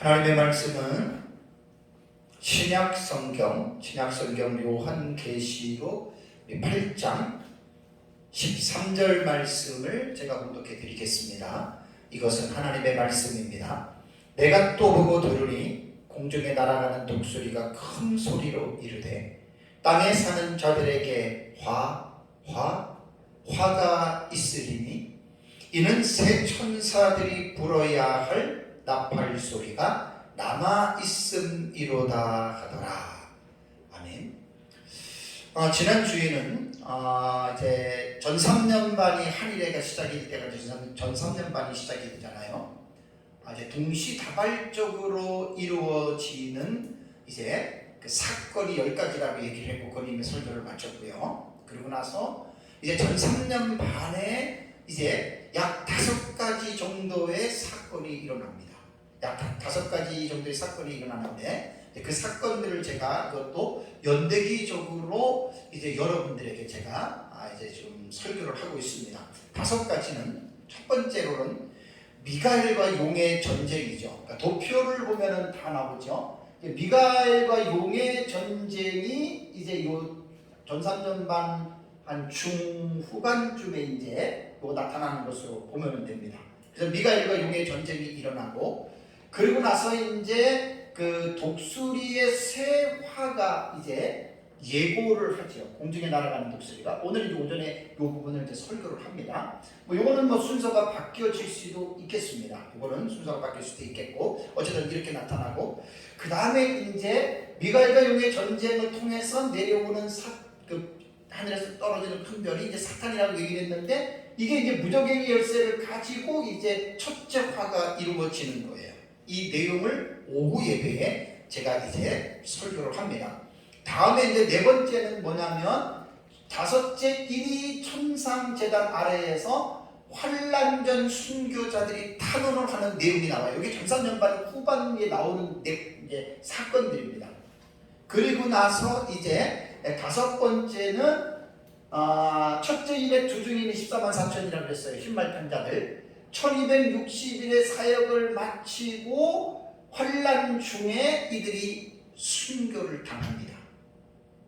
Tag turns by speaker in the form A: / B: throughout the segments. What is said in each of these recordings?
A: 하나님의 말씀은 신약성경 요한계시록 8장 13절 말씀을 제가 공독해 드리겠습니다. 이것은 하나님의 말씀입니다. 내가 또 보고 들으니 공중에 날아가는 독수리가 큰 소리로 이르되 땅에 사는 자들에게 화가 있으리니 이는 새 천사들이 불어야 할 나팔 소리가 남아 있음이로다 하더라. 아멘. 지난 주에는 이제 전 3년반이 한일회가 시작이 될 때가 전 3년반이 시작이 되잖아요. 이제 동시다발적으로 이루어지는 이제 그 사건이 10가지라고 얘기를 했고 거기에 설교를 마쳤고요. 그리고 나서 이제 전 3년 반에 이제 약 5가지 정도의 사건이 일어납니다. 약 5가지 정도의 사건이 일어나는데 그 사건들을 제가 그것도 연대기적으로 이제 여러분들에게 제가 이제 좀 설교를 하고 있습니다. 5가지는 첫 번째로는 미가엘과 용의 전쟁이죠. 그러니까 도표를 보면은 다 나오죠. 미가엘과 용의 전쟁이 이제 요 전삼년반 한 중후반쯤에 이제 나타나는 것으로 보면 됩니다. 그래서 미가엘과 용의 전쟁이 일어나고 그리고 나서 이제 그 독수리의 새 화가 이제 예고를 하죠. 공중에 날아가는 독수리가. 오늘 이제 오전에 이 부분을 이제 설교를 합니다. 요거는 순서가 바뀌어질 수도 있겠습니다. 요거는 순서가 바뀔 수도 있겠고 어쨌든 이렇게 나타나고 그 다음에 이제 미가엘과 용의 전쟁을 통해서 내려오는 하늘에서 떨어지는 큰 별이 이제 사탄이라고 얘기를 했는데 이게 이제 무적행의 열쇠를 가지고 이제 첫째 화가 이루어지는 거예요. 이 내용을 오후 예배에 제가 이제 설교를 합니다. 다음에 이제 네 번째는 뭐냐면 5째 일위 천상재단 아래에서 환란전 순교자들이 탄원을 하는 내용이 나와요. 이게 전산년반 후반에 나오는 이제 사건들입니다. 그리고 나서 이제 5번째는 첫째 일에 두중인이 14만 4천이라고 했어요. 흰말편자들 1260일의 사역을 마치고 환란 중에 이들이 순교를 당합니다.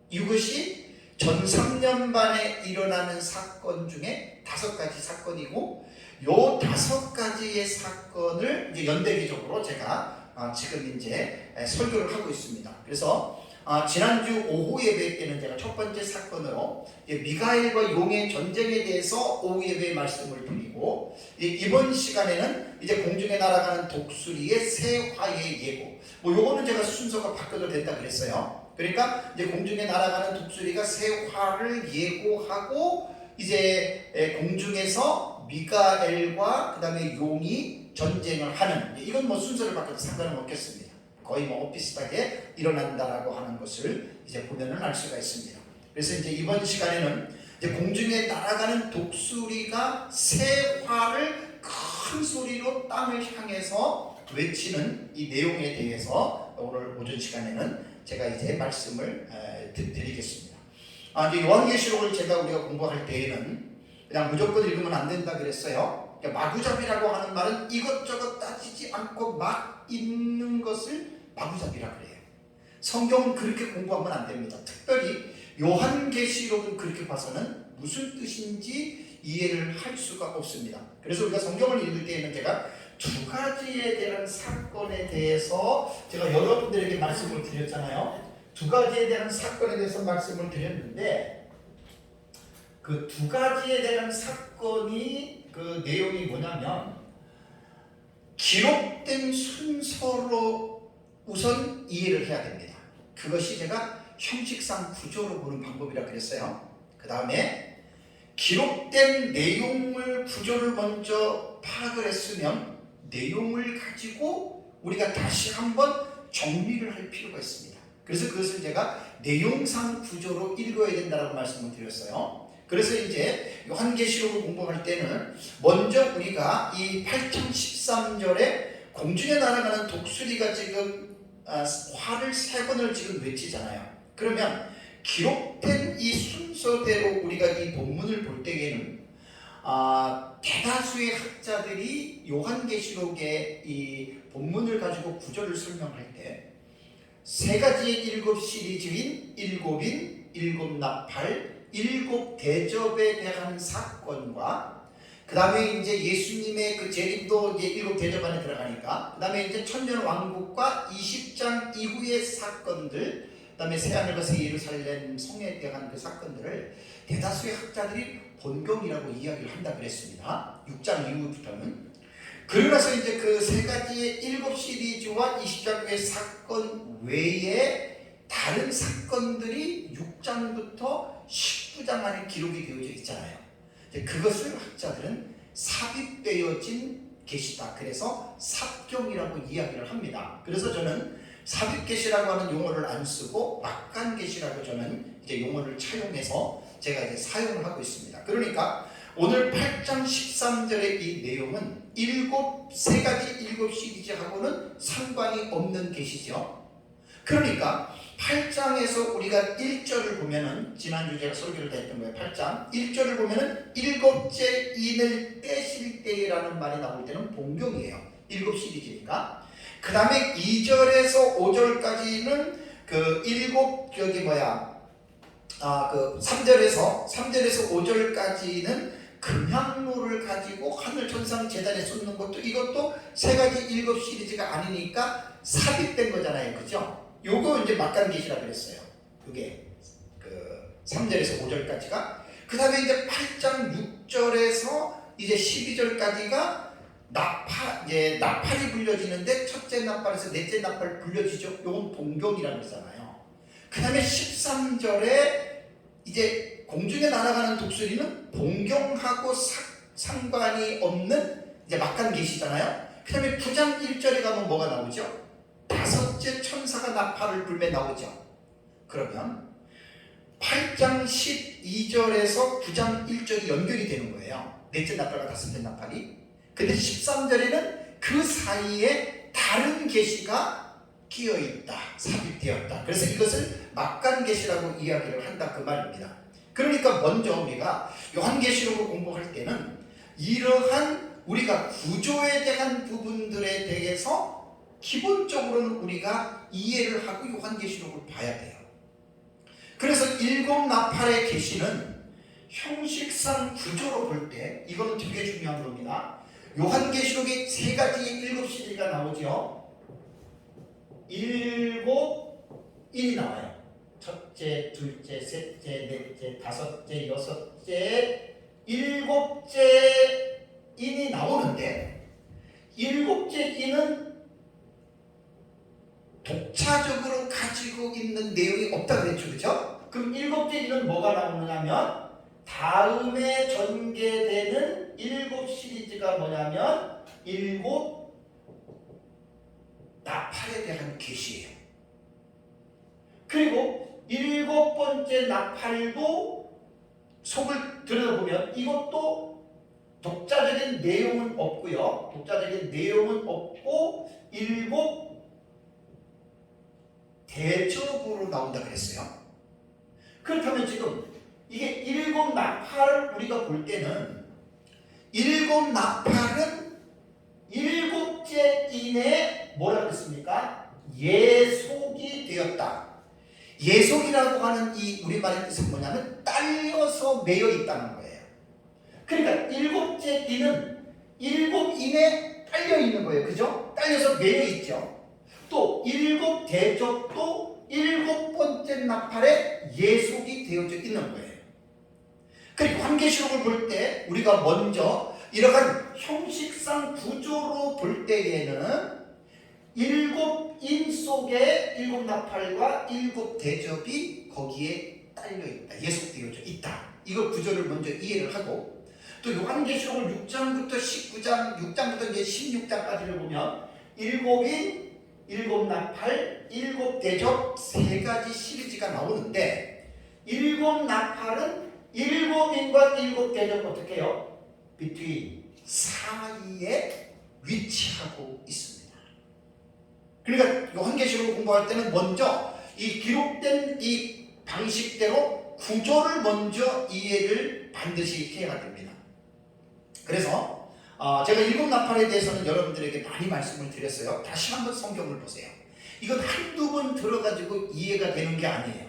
A: 이것이 전 3년반에 일어나는 사건 중에 5가지 사건이고 요 5가지의 사건을 이제 연대기적으로 제가 지금 이제 설교를 하고 있습니다. 그래서 지난주 오후 예배 때는 제가 첫 번째 사건으로 미가엘과 용의 전쟁에 대해서 오후 예배의 말씀을 드리고 이번 시간에는 이제 공중에 날아가는 독수리의 새 화의 예고. 요거는 제가 순서가 바뀌어도 된다 그랬어요. 그러니까 이제 공중에 날아가는 독수리가 새 화를 예고하고 이제 공중에서 미가엘과 그 다음에 용이 전쟁을 하는 이건 순서를 바뀌어도 상관은 없겠습니다. 거의 비슷하게 일어난다라고 하는 것을 이제 보면은 알 수가 있습니다. 그래서 이제 이번 시간에는 이제 공중에 날아가는 독수리가 새 화를 큰 소리로 땅을 향해서 외치는 이 내용에 대해서 오늘 오전 시간에는 제가 이제 말씀을 드리겠습니다. 이제 요한계시록을 우리가 공부할 때에는 그냥 무조건 읽으면 안 된다 그랬어요. 마구잡이라고 하는 말은 이것저것 따지지 않고 막 읽는 것을 마구잡이라고 그래요. 성경은 그렇게 공부하면 안 됩니다. 특별히 요한계시록은 그렇게 봐서는 무슨 뜻인지 이해를 할 수가 없습니다. 그래서 우리가 성경을 읽을 때에는 제가 2가지에 대한 사건에 대해서 제가 여러분들에게 말씀을 드렸잖아요. 2가지에 대한 사건에 대해서 말씀을 드렸는데 그 2가지에 대한 사건이 그 내용이 뭐냐면 기록된 순서로 우선 이해를 해야 됩니다. 그것이 제가 형식상 구조로 보는 방법이라 그랬어요. 그 다음에 기록된 내용을 구조를 먼저 파악을 했으면 내용을 가지고 우리가 다시 한번 정리를 할 필요가 있습니다. 그래서 그것을 제가 내용상 구조로 읽어야 된다고 말씀을 드렸어요. 그래서 이제 요한계시록을 공부할 때는 먼저 우리가 이 8장 13절에 공중에 날아가는 독수리가 지금 화를 3번을 지금 외치잖아요. 그러면 기록된 이 순서대로 우리가 이 본문을 볼 때에는 대다수의 학자들이 요한계시록의 이 본문을 가지고 구조를 설명할 때 세 가지의 일곱 시리즈인 일곱인, 일곱 나팔, 일곱 대접에 대한 사건과 그 다음에 이제 예수님의 그 재림도 이제 일곱 대접 안에 들어가니까 그 다음에 이제 천년 왕국과 20장 이후의 사건들, 그 다음에 새하늘과 새 예루살렘 성에 대한 그 사건들을 대다수의 학자들이 본경이라고 이야기를 한다 그랬습니다. 6장 이후부터는. 그러고 나서 이제 그 세 가지의 일곱 시리즈와 20장 후의 사건 외에 다른 사건들이 6장부터 19장 안에 기록이 되어져 있잖아요. 그것을 학자들은 삽입되어진 계시다. 그래서 삽경이라고 이야기를 합니다. 그래서 저는 삽입계시라고 하는 용어를 안 쓰고 막간계시라고 저는 이제 용어를 차용해서 제가 이제 사용을 하고 있습니다. 그러니까 오늘 8장 13절의 이 내용은 세 가지 일곱 시리즈하고는 상관이 없는 계시죠. 그러니까 8장에서 우리가 1절을 보면은 지난주 제가 설교를 했던 거예요. 8장 1절을 보면은 일곱째 인을 떼실 때라는 말이 나올 때는 본경이에요. 일곱 시리즈니까. 그 다음에 2절에서 5절까지는 그 일곱 그 3절에서 5절까지는 금향로를 가지고 하늘 천상 제단에 쏟는 것도 이것도 세 가지 일곱 시리즈가 아니니까 삽입된 거잖아요. 그죠? 요거 이제 막간계시라 그랬어요. 그게 그 3절에서 5절까지가. 그 다음에 이제 8장 6절에서 이제 12절까지가 나팔이 불려지는데 첫째 나팔에서 넷째 나팔 불려지죠. 요건 본경이라고 했잖아요. 그 다음에 13절에 이제 공중에 날아가는 독수리는 본경하고 상관이 없는 이제 막간 계시잖아요. 그 다음에 9장 1절에 가면 뭐가 나오죠? 다섯째 천사가 나팔을 불며 나오죠. 그러면 8장 12절에서 9장 1절이 연결이 되는 거예요. 넷째 나팔과 다섯째 나팔이. 근데 13절에는 그 사이에 다른 계시가 끼어있다, 삽입되었다. 그래서 이것을 막간 계시라고 이야기를 한다 그 말입니다. 그러니까 먼저 우리가 요한계시록을 공부할 때는 이러한 우리가 구조에 대한 부분들에 대해서 기본적으로는 우리가 이해를 하고 요한계시록을 봐야 돼요. 그래서 일곱 나팔의 계시는 형식상 구조로 볼 때 이거는 되게 중요한 겁니다. 요한계시록에 세 가지의 일곱 시리즈가 나오죠. 일곱인이 나와요. 첫째, 둘째, 셋째, 넷째, 다섯째, 여섯째, 일곱째 인이 나오는데 일곱째 인은 독자적으로 가지고 있는 내용이 없다 그랬죠. 그죠? 그럼 일곱째 인은 뭐가 나오느냐면 다음에 전개되는 일곱 시리즈가 뭐냐면 일곱 나팔에 대한 계시예요. 그리고 일곱 번째 나팔도 속을 들여다보면 이것도 독자적인 내용은 없고요. 독자적인 내용은 없고 일곱 대접으로 나온다 그랬어요. 그렇다면 지금 이게 일곱 나팔을 우리가 볼 때는 일곱 나팔은 일곱째 인에 뭐라 그랬습니까? 예속이 되었다. 예속이라고 하는 이 우리말의 뜻은 뭐냐면 딸려서 매여 있다는 거예요. 그러니까 일곱째 인은 일곱 인에 딸려 있는 거예요. 그죠? 딸려서 매여 있죠. 또 일곱 대접도 일곱 번째 나팔에 예속이 되어져 있는 거예요. 그리고 요한계시록을 볼 때 우리가 먼저 이러한 형식상 구조로 볼 때에는 일곱 인 속에 일곱 나팔과 일곱 대접이 거기에 딸려있다. 예속되어져 있다. 이걸 구조를 먼저 이해를 하고 또 요한계시록을 6장부터 19장, 6장부터 이제 16장까지를 보면 일곱인, 일곱 나팔, 일곱 대접 세 가지 시리즈가 나오는데 일곱 나팔은 일곱인과 일곱 대접 어떻게 해요? between 사이에 위치하고 있습니다. 그러니까 요한계시록을 공부할 때는 먼저 이 기록된 이 방식대로 구조를 먼저 이해를 반드시 해야 됩니다. 그래서 제가 일곱 나팔에 대해서는 여러분들에게 많이 말씀을 드렸어요. 다시 한번 성경을 보세요. 이건 한두 번 들어가지고 이해가 되는 게 아니에요.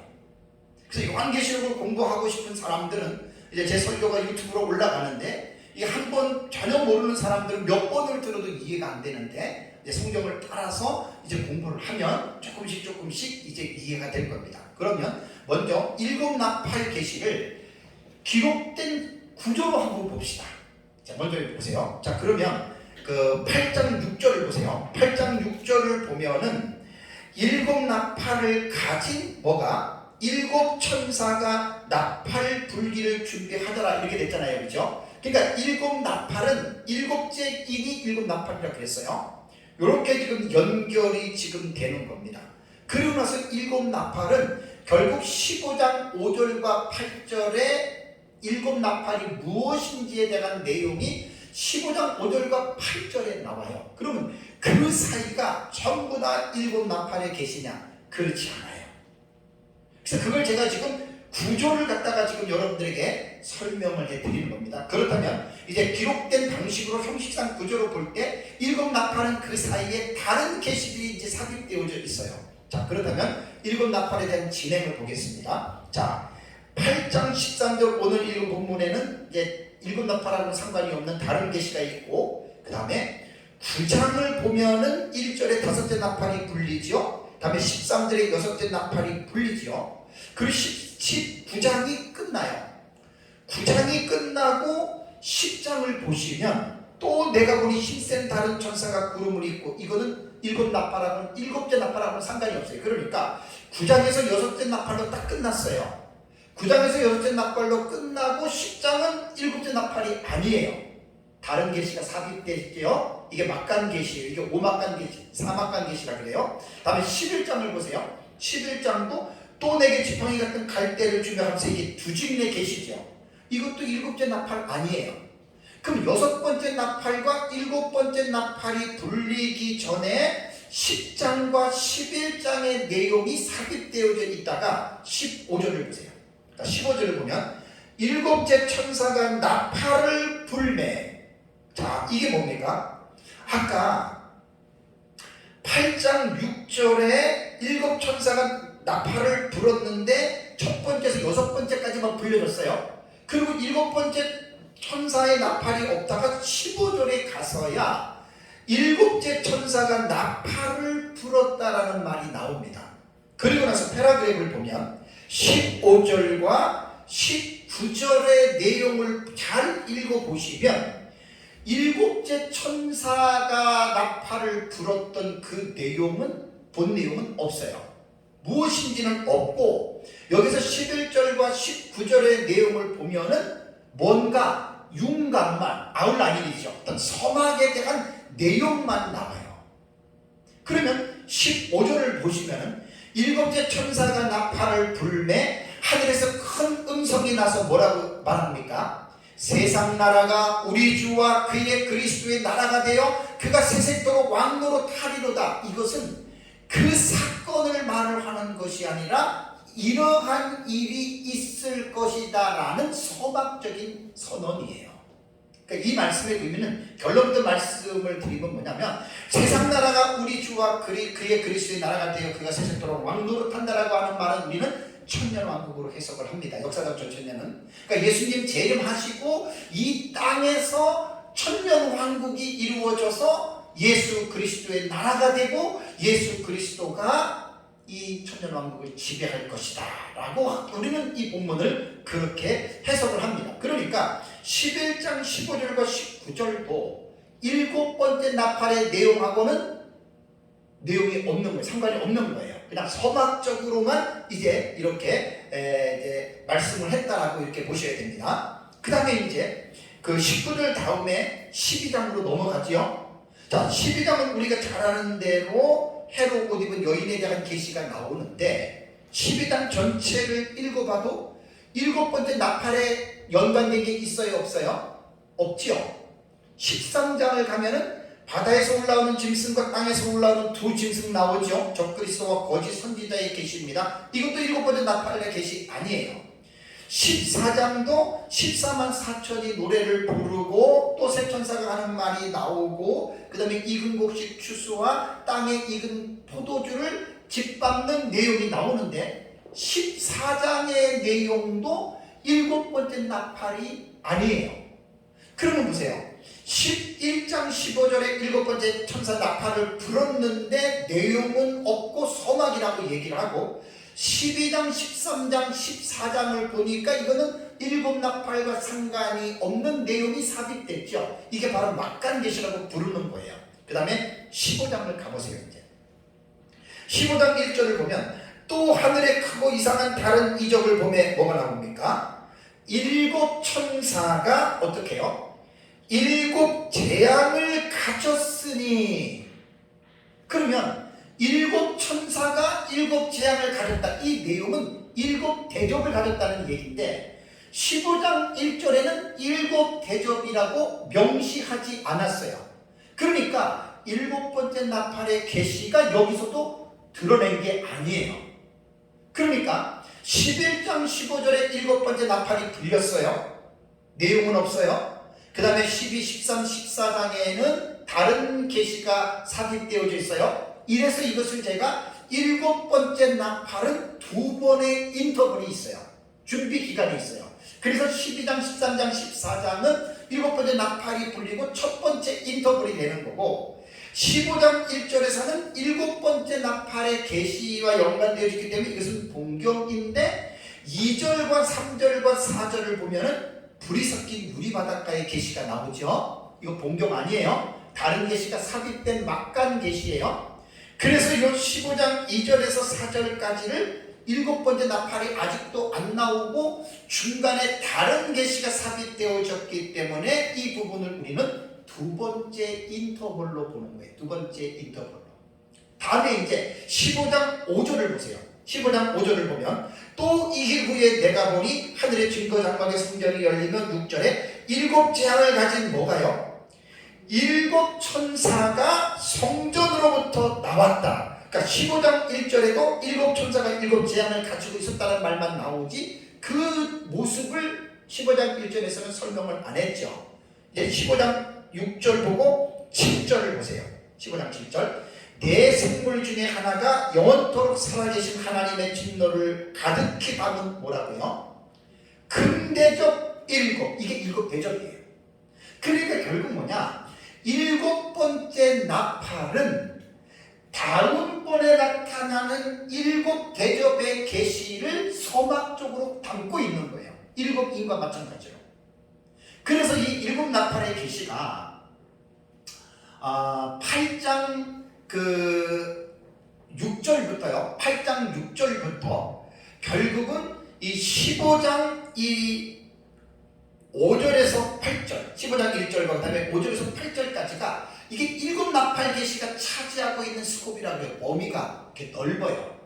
A: 그래서 요한계시록을 공부하고 싶은 사람들은 이제 제 설교가 유튜브로 올라가는데 이 한 번 전혀 모르는 사람들은 몇 번을 들어도 이해가 안 되는데 이제 성경을 따라서 이제 공부를 하면 조금씩 이제 이해가 될 겁니다. 그러면 먼저 일곱 나팔 계시를 기록된 구조로 한번 봅시다. 자, 먼저 보세요. 자, 그러면 그 8장 6절을 보세요. 8장 6절을 보면은 일곱 나팔을 가진 뭐가 일곱 천사가 나팔 불기를 준비하더라 이렇게 됐잖아요. 그죠? 그러니까 일곱 나팔은 일곱째 인이 일곱 나팔이라고 그랬어요. 이렇게 지금 연결이 지금 되는 겁니다. 그리고 나서 일곱 나팔은 결국 15장 5절과 8절에 일곱 나팔이 무엇인지에 대한 내용이 15장 5절과 8절에 나와요. 그러면 그 사이가 전부 다 일곱 나팔에 계시냐? 그렇지 않아요. 그래서 그걸 제가 지금 구조를 갖다가 지금 여러분들에게 설명을 해드리는 겁니다. 그렇다면 이제 기록된 방식으로 형식상 구조로 볼 때 일곱 나팔은 그 사이에 다른 계시들이 이제 삽입되어져 있어요. 자, 그렇다면 일곱 나팔에 대한 진행을 보겠습니다. 자, 8장 13절 오늘 읽은 본문에는 이제 일곱 나팔하고는 상관이 없는 다른 계시가 있고, 그 다음에 9장을 보면은 1절에 다섯째 나팔이 불리죠. 그 다음에 13절에 여섯째 나팔이 불리죠. 그리고 19장이 끝나요. 9장이 끝나고 10장을 보시면 또 내가 보니 힘센 다른 천사가 구름을 입고, 이거는 일곱 나팔하고는 일곱째 나팔하고는 상관이 없어요. 그러니까 9장에서 여섯째 나팔로 딱 끝났어요. 9장에서 여섯째 나팔로 끝나고 10장은 일곱째 나팔이 아니에요. 다른 계시가 삽입되죠. 이게 막간 계시예요. 이게 오막간 계시, 사막간 계시라 그래요. 다음에 11장을 보세요. 11장도 또 내게 지팡이 같은 갈대를 주며 하면서 이게 두 증인의 계시죠. 이것도 일곱째 나팔 아니에요. 그럼 여섯 번째 나팔과 일곱 번째 나팔이 불리기 전에 10장과 11장의 내용이 삽입되어져 있다가 15절을 보세요. 15절을 보면 일곱째 천사가 나팔을 불매. 자, 이게 뭡니까? 아까 8장 6절에 일곱 천사가 나팔을 불었는데 첫 번째에서 여섯 번째까지만 불려졌어요. 그리고 일곱 번째 천사의 나팔이 없다가 15절에 가서야 일곱째 천사가 나팔을 불었다라는 말이 나옵니다. 그리고 나서 패러그래프를 보면 15절과 19절의 내용을 잘 읽어보시면 일곱째 천사가 나팔을 불었던 그 내용은, 본 내용은 없어요. 무엇인지는 없고, 여기서 11절과 19절의 내용을 보면은 뭔가 윤곽만, 아울라인이죠. 어떤 서막에 대한 내용만 나와요. 그러면 15절을 보시면은 일곱째 천사가 나팔을 불매 하늘에서 큰 음성이 나서 뭐라고 말합니까? 세상 나라가 우리 주와 그의 그리스도의 나라가 되어 그가 세세토록 왕노로 타리로다. 이것은 그 사건을 말을 하는 것이 아니라 이러한 일이 있을 것이다 라는 소망적인 선언이에요. 그러니까 이 말씀의 의미는 결론부터 말씀을 드리면 뭐냐면, 세상 나라가 우리 주와 그의 그리스도의 나라가 되어 그가 세세토록 왕노릇한다라고 하는 말은 우리는 천년왕국으로 해석을 합니다. 역사적 천년은. 그러니까 예수님 재림하시고 이 땅에서 천년왕국이 이루어져서 예수 그리스도의 나라가 되고 예수 그리스도가 이 천년왕국을 지배할 것이다 라고 우리는 이 본문을 그렇게 해석을 합니다. 그러니까 11장 15절과 19절도 일곱 번째 나팔의 내용하고는 내용이 없는 거예요. 상관이 없는 거예요. 그냥 서막적으로만 이제 이렇게 이제 말씀을 했다라고 이렇게 보셔야 됩니다. 그 다음에 이제 그 19절 다음에 12장으로 넘어가죠. 자, 12장은 우리가 잘 아는 대로 해로 옷 입은 여인에 대한 계시가 나오는데, 12장 전체를 읽어봐도 일곱 번째 나팔에 연관된 게 있어요, 없어요? 없죠. 13장을 가면은 바다에서 올라오는 짐승과 땅에서 올라오는 두 짐승 나오죠. 적그리스도와 거짓 선지자의 계시입니다. 이것도 일곱 번째 나팔의 계시 아니에요. 14장도 14만 4천이 노래를 부르고 또 새 천사가 하는 말이 나오고 그 다음에 익은 곡식 추수와 땅에 익은 포도주를 짓밟는 내용이 나오는데 14장의 내용도 일곱 번째 나팔이 아니에요. 그러면 보세요. 11장 15절에 일곱 번째 천사 나팔을 불었는데 내용은 없고 소막이라고 얘기를 하고 12장, 13장, 14장을 보니까 이거는 일곱 나팔과 상관이 없는 내용이 삽입됐죠. 이게 바로 막간계시라고 부르는 거예요. 그 다음에 15장을 가보세요. 이제 15장 1절을 보면 또 하늘에 크고 이상한 다른 이적을 보매 뭐가 나옵니까? 일곱 천사가 어떻게 해요? 일곱 재앙을 가졌으니. 그러면 일곱 천사가 일곱 재앙을 가졌다. 이 내용은 일곱 대접을 가졌다는 얘기인데 15장 1절에는 일곱 대접이라고 명시하지 않았어요. 그러니까 일곱 번째 나팔의 계시가 여기서도 드러낸 게 아니에요. 그러니까 11장 15절에 일곱 번째 나팔이 불렸어요. 내용은 없어요. 그 다음에 12, 13, 14장에는 다른 계시가 삽입되어져 있어요. 이래서 이것을 제가 일곱 번째 나팔은 두 번의 인터벌이 있어요. 준비 기간이 있어요. 그래서 12장, 13장, 14장은 일곱 번째 나팔이 불리고 첫 번째 인터벌이 되는 거고 15장 1절에서는 일곱 번째 나팔의 계시와 연관되어 있기 때문에 이것은 본경인데 2절과 3절과 4절을 보면은 불이 섞인 유리바닷가의 계시가 나오죠. 이거 본경 아니에요. 다른 계시가 삽입된 막간 계시예요. 그래서 이 15장 2절에서 4절까지를 일곱 번째 나팔이 아직도 안 나오고 중간에 다른 계시가 삽입되어졌기 때문에 이 부분을 우리는 두 번째 인터벌로 보는 거예요. 두 번째 인터벌로. 다음에 이제 15장 5절을 보세요. 15장 5절을 보면 또 이일 후에 내가 보니 하늘의 증거 장막의 성전이 열리면 6절에 일곱 재앙을 가진 뭐가요? 일곱 천사가 성전으로부터 나왔다. 그러니까 15장 1절에도 일곱 천사가 일곱 재앙을 가지고 있었다는 말만 나오지 그 모습을 15장 1절에서는 설명을 안 했죠. 이제 15장 6절 보고 7절을 보세요. 15장 7절 내 생물 중에 하나가 영원토록 살아계신 하나님의 진노를 가득히 담은 뭐라고요? 금대접 일곱. 이게 일곱 대접이에요. 그러니까 결국 뭐냐? 일곱 번째 나팔은 다음번에 나타나는 일곱 대접의 계시를 소막적으로 담고 있는 거예요. 일곱 인과 마찬가지로. 그래서 이 일곱 나팔의 계시가 8장 6절부터요. 8장 6절부터 결국은 이 15장 5절에서 8절, 15장 1절과 그 다음에 5절에서 8절까지가 이게 일곱 나팔 계시가 차지하고 있는 스콥이라고 해요. 범위가 이렇게 넓어요.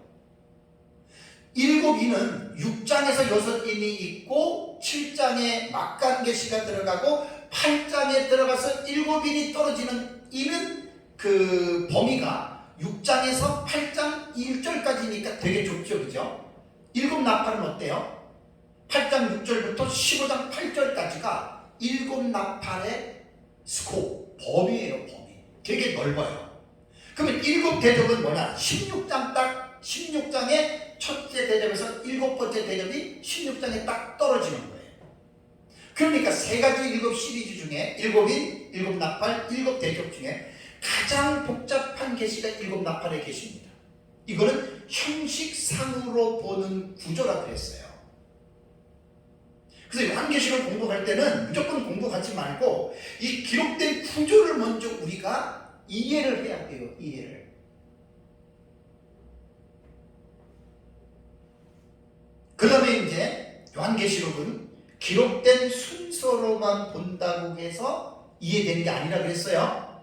A: 일곱 인은 6장에서 6인이 있고 7장에 막간 계시가 들어가고 8장에 들어가서 7인이 떨어지는 이는 그 범위가 6장에서 8장 1절까지니까 되게 좁죠. 그죠? 일곱 나팔은 어때요? 8장 6절부터 15장 8절까지가 일곱 나팔의 스코프, 범위예요. 범위. 되게 넓어요. 그러면 일곱 대접은 뭐냐? 16장 딱 16장의 첫째 대접에서 일곱 번째 대접이 16장에 딱 떨어지는 거예요. 그러니까 세 가지 일곱 시리즈 중에 일곱인, 일곱 나팔, 일곱 대접 중에 가장 복잡한 계시가 일곱 나팔의 계시입니다. 이거는 형식상으로 보는 구조라 그랬어요. 그래서 요한계시를 공부할 때는 무조건 공부하지 말고 이 기록된 구조를 먼저 우리가 이해를 해야 돼요. 이해를. 그 다음에 이제 요한계시록은 기록된 순서로만 본다고 해서 이해되는 게 아니라 그랬어요.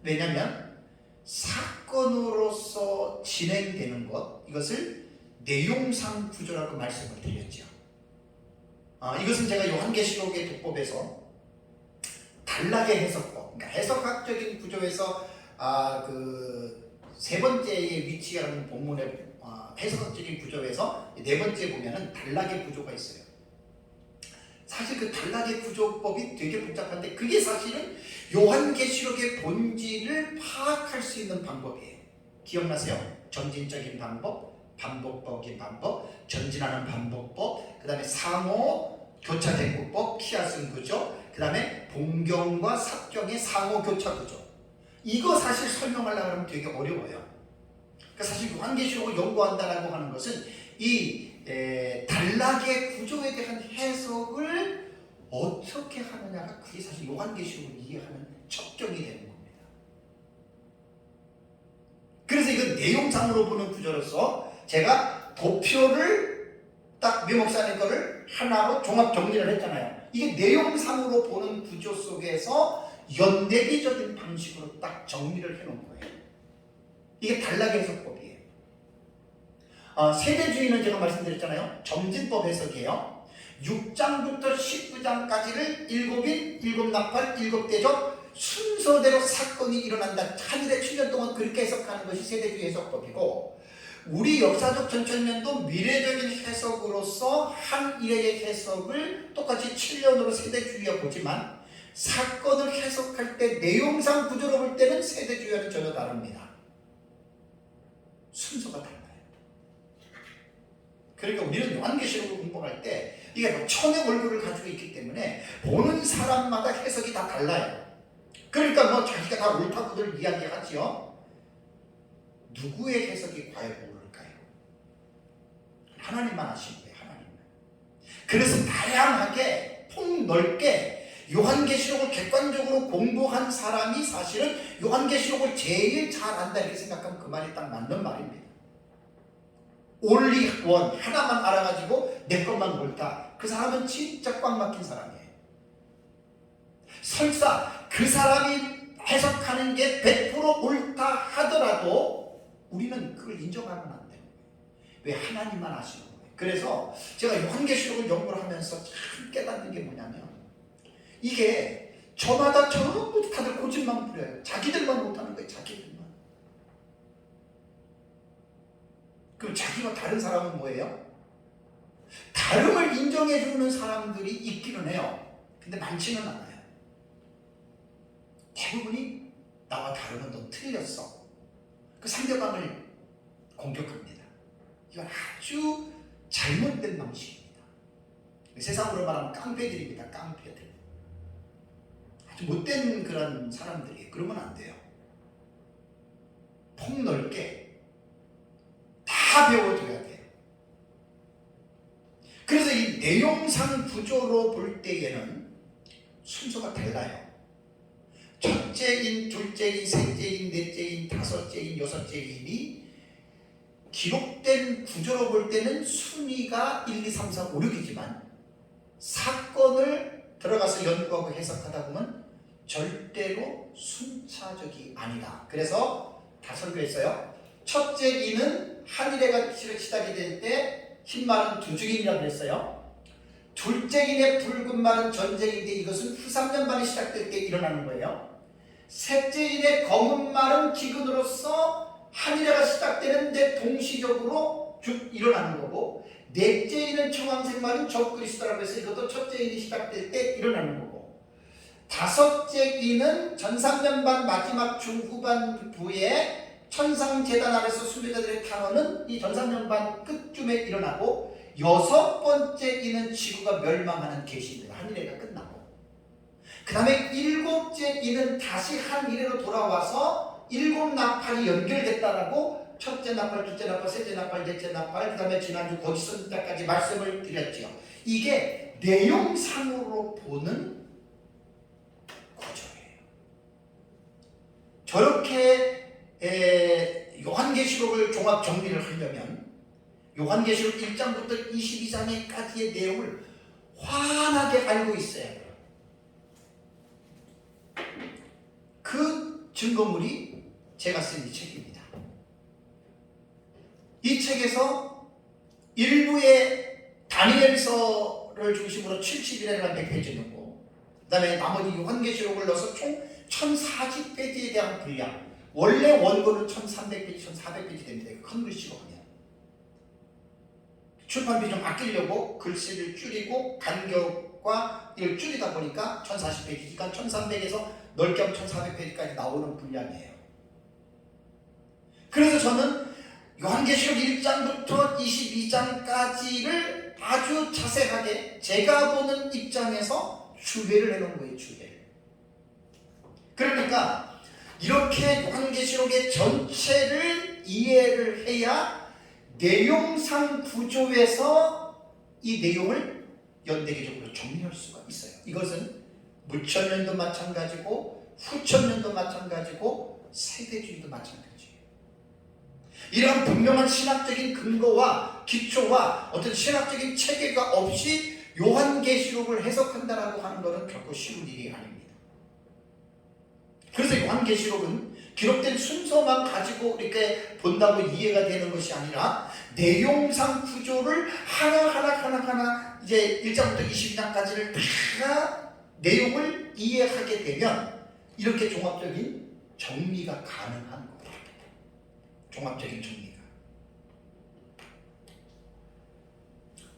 A: 왜냐하면 사건으로서 진행되는 것, 이것을 내용상 구조라고 말씀을 드렸죠. 이것은 제가 요한계시록의 독법에서 단락의 해석법, 그러니까 해석학적인 구조에서 그 세 번째의 위치라는 본문의 해석학적인 구조에서 네 번째 보면은 단락의 구조가 있어요. 사실 그 단락의 구조법이 되게 복잡한데 그게 사실은 요한계시록의 본질을 파악할 수 있는 방법이에요. 기억나세요? 점진적인 방법, 반복적인 방법, 전진하는 반복법, 그 다음에 상호 교차 대구법, 키아슨 구조, 그 다음에 봉경과 삽경의 상호 교차 구조. 이거 사실 설명하려고 하면 되게 어려워요. 그러니까 사실 요한계시록을 연구한다라고 하는 것은 이 단락의 구조에 대한 해석을 어떻게 하느냐가 그게 사실 요한계시록을 이해하는 척경이 되는 겁니다. 그래서 이건 내용상으로 보는 구조로서 제가 도표를 딱 묘목사님 거를 하나로 종합 정리를 했잖아요. 이게 내용상으로 보는 구조 속에서 연대기적인 방식으로 딱 정리를 해놓은 거예요. 이게 단락의 해석법이에요. 세대주의는 제가 말씀드렸잖아요. 점진법 해석이에요. 6장부터 19장까지를 7인, 7나팔, 7대접 순서대로 사건이 일어난다. 한일의 7년 동안 그렇게 해석하는 것이 세대주의 해석법이고, 우리 역사적 전천년도 미래적인 해석으로서 한일의 해석을 똑같이 7년으로 세대주의와 보지만 사건을 해석할 때 내용상 구조로 볼 때는 세대주의와는 전혀 다릅니다. 순서가 달라요. 그러니까 우리는 요한계시록을 공부할 때 이게 천의 얼굴을 가지고 있기 때문에 보는 사람마다 해석이 다 달라요. 그러니까 뭐 자기가 다 옳다고들 이야기하지요. 누구의 해석이 과연 옳을까요? 하나님만 아시는 거예요. 하나님만. 그래서 다양하게 폭넓게 요한계시록을 객관적으로 공부한 사람이 사실은 요한계시록을 제일 잘 안다 이렇게 생각하면 그 말이 딱 맞는 말입니다. only one, 하나만 알아가지고 내 것만 옳다. 그 사람은 진짜 꽉 막힌 사람이에요. 설사 그 사람이 해석하는 게 100% 옳다 하더라도 우리는 그걸 인정하면 안 돼요. 왜? 하나님만 아시는 거예요. 그래서 제가 요한계시록을 연구를 하면서 참 깨닫는 게 뭐냐면 이게 저마다 전부 다들 고집만 부려요. 자기들만 못하는 거예요. 자기들만. 그럼 자기와 다른 사람은 뭐예요? 다름을 인정해주는 사람들이 있기는 해요. 근데 많지는 않아요. 대부분이 나와 다르면 넌 틀렸어. 그 상대방을 공격합니다. 이건 아주 잘못된 방식입니다. 세상으로 말하면 깡패들입니다. 깡패들. 아주 못된 그런 사람들이에요. 그러면 안 돼요. 폭넓게 다 배워줘야 돼요. 그래서 이 내용상 구조로 볼 때에는 순서가 달라요. 첫째인, 둘째인, 셋째인, 넷째인, 다섯째인, 여섯째인이 기록된 구조로 볼 때는 순위가 1, 2, 3, 4, 5, 6이지만 사건을 들어가서 연구하고 해석하다 보면 절대로 순차적이 아니다. 그래서 다 설교했어요. 첫째 인은 한일회가 시작이 될 때 흰말은 두중인이라고 그랬어요. 둘째 인의 붉은 말은 전쟁인데 이것은 후삼년반이 시작될 때 일어나는 거예요. 셋째 인의 검은 말은 기근으로서 한일회가 시작되는데 동시적으로 쭉 일어나는 거고, 넷째 인은 청황색 말은 적그리스도라고 해서 이것도 첫째 인이 시작될 때 일어나는 거고, 다섯째 인은 전삼년반 마지막 중후반부에 천상재단 아래서 순례자들의 탄원은 이 전삼년반 끝쯤에 일어나고, 여섯 번째 이는 지구가 멸망하는 계시입니다. 한일회가 끝나고, 그 다음에 일곱째 이는 다시 한일회로 돌아와서 일곱 나팔이 연결됐다라고 첫째 나팔, 둘째 나팔, 셋째 나팔, 넷째 나팔, 그 다음에 지난주 거짓선지자까지 말씀을 드렸지요. 이게 내용상으로 보는 구조예요. 저렇게 요한계시록을 종합 정리를 하려면 요한계시록 1장부터 22장까지의 내용을 환하게 알고 있어야 돼요. 그 증거물이 제가 쓴 이 책입니다. 이 책에서 일부의 다니엘서를 중심으로 70일이라는 100페이지 넣고, 그 다음에 나머지 요한계시록을 넣어서 총 1040페이지에 대한 분량, 원래 원고는 1300페이지, 1400페이지 됩니다. 큰 글씨로 하면. 출판비 좀 아끼려고 글씨를 줄이고 간격 것과 이걸 줄이다 보니까 1040페이지니까 1300에서 넓게 하면 1400페이지까지 나오는 분량이에요. 그래서 저는 요한계시록 1장부터 22장까지를 아주 자세하게 제가 보는 입장에서 주배를 해놓은 거예요. 주배. 그러니까 이렇게 요한계시록의 전체를 이해를 해야 내용상 구조에서 이 내용을 연대기적으로 정리할 수가 있어요. 이것은 물천년도 마찬가지고 후천년도 마찬가지고 세대주의도 마찬가지예요. 이러한 분명한 신학적인 근거와 기초와 어떤 신학적인 체계가 없이 요한계시록을 해석한다라고 하는 것은 결코 쉬운 일이 아닙니다. 그래서 요한계시록은 기록된 순서만 가지고 이렇게 본다고 이해가 되는 것이 아니라 내용상 구조를 하나하나 이제 1장부터 22장까지를 다 내용을 이해하게 되면 이렇게 종합적인 정리가 가능한 거예요. 종합적인 정리가.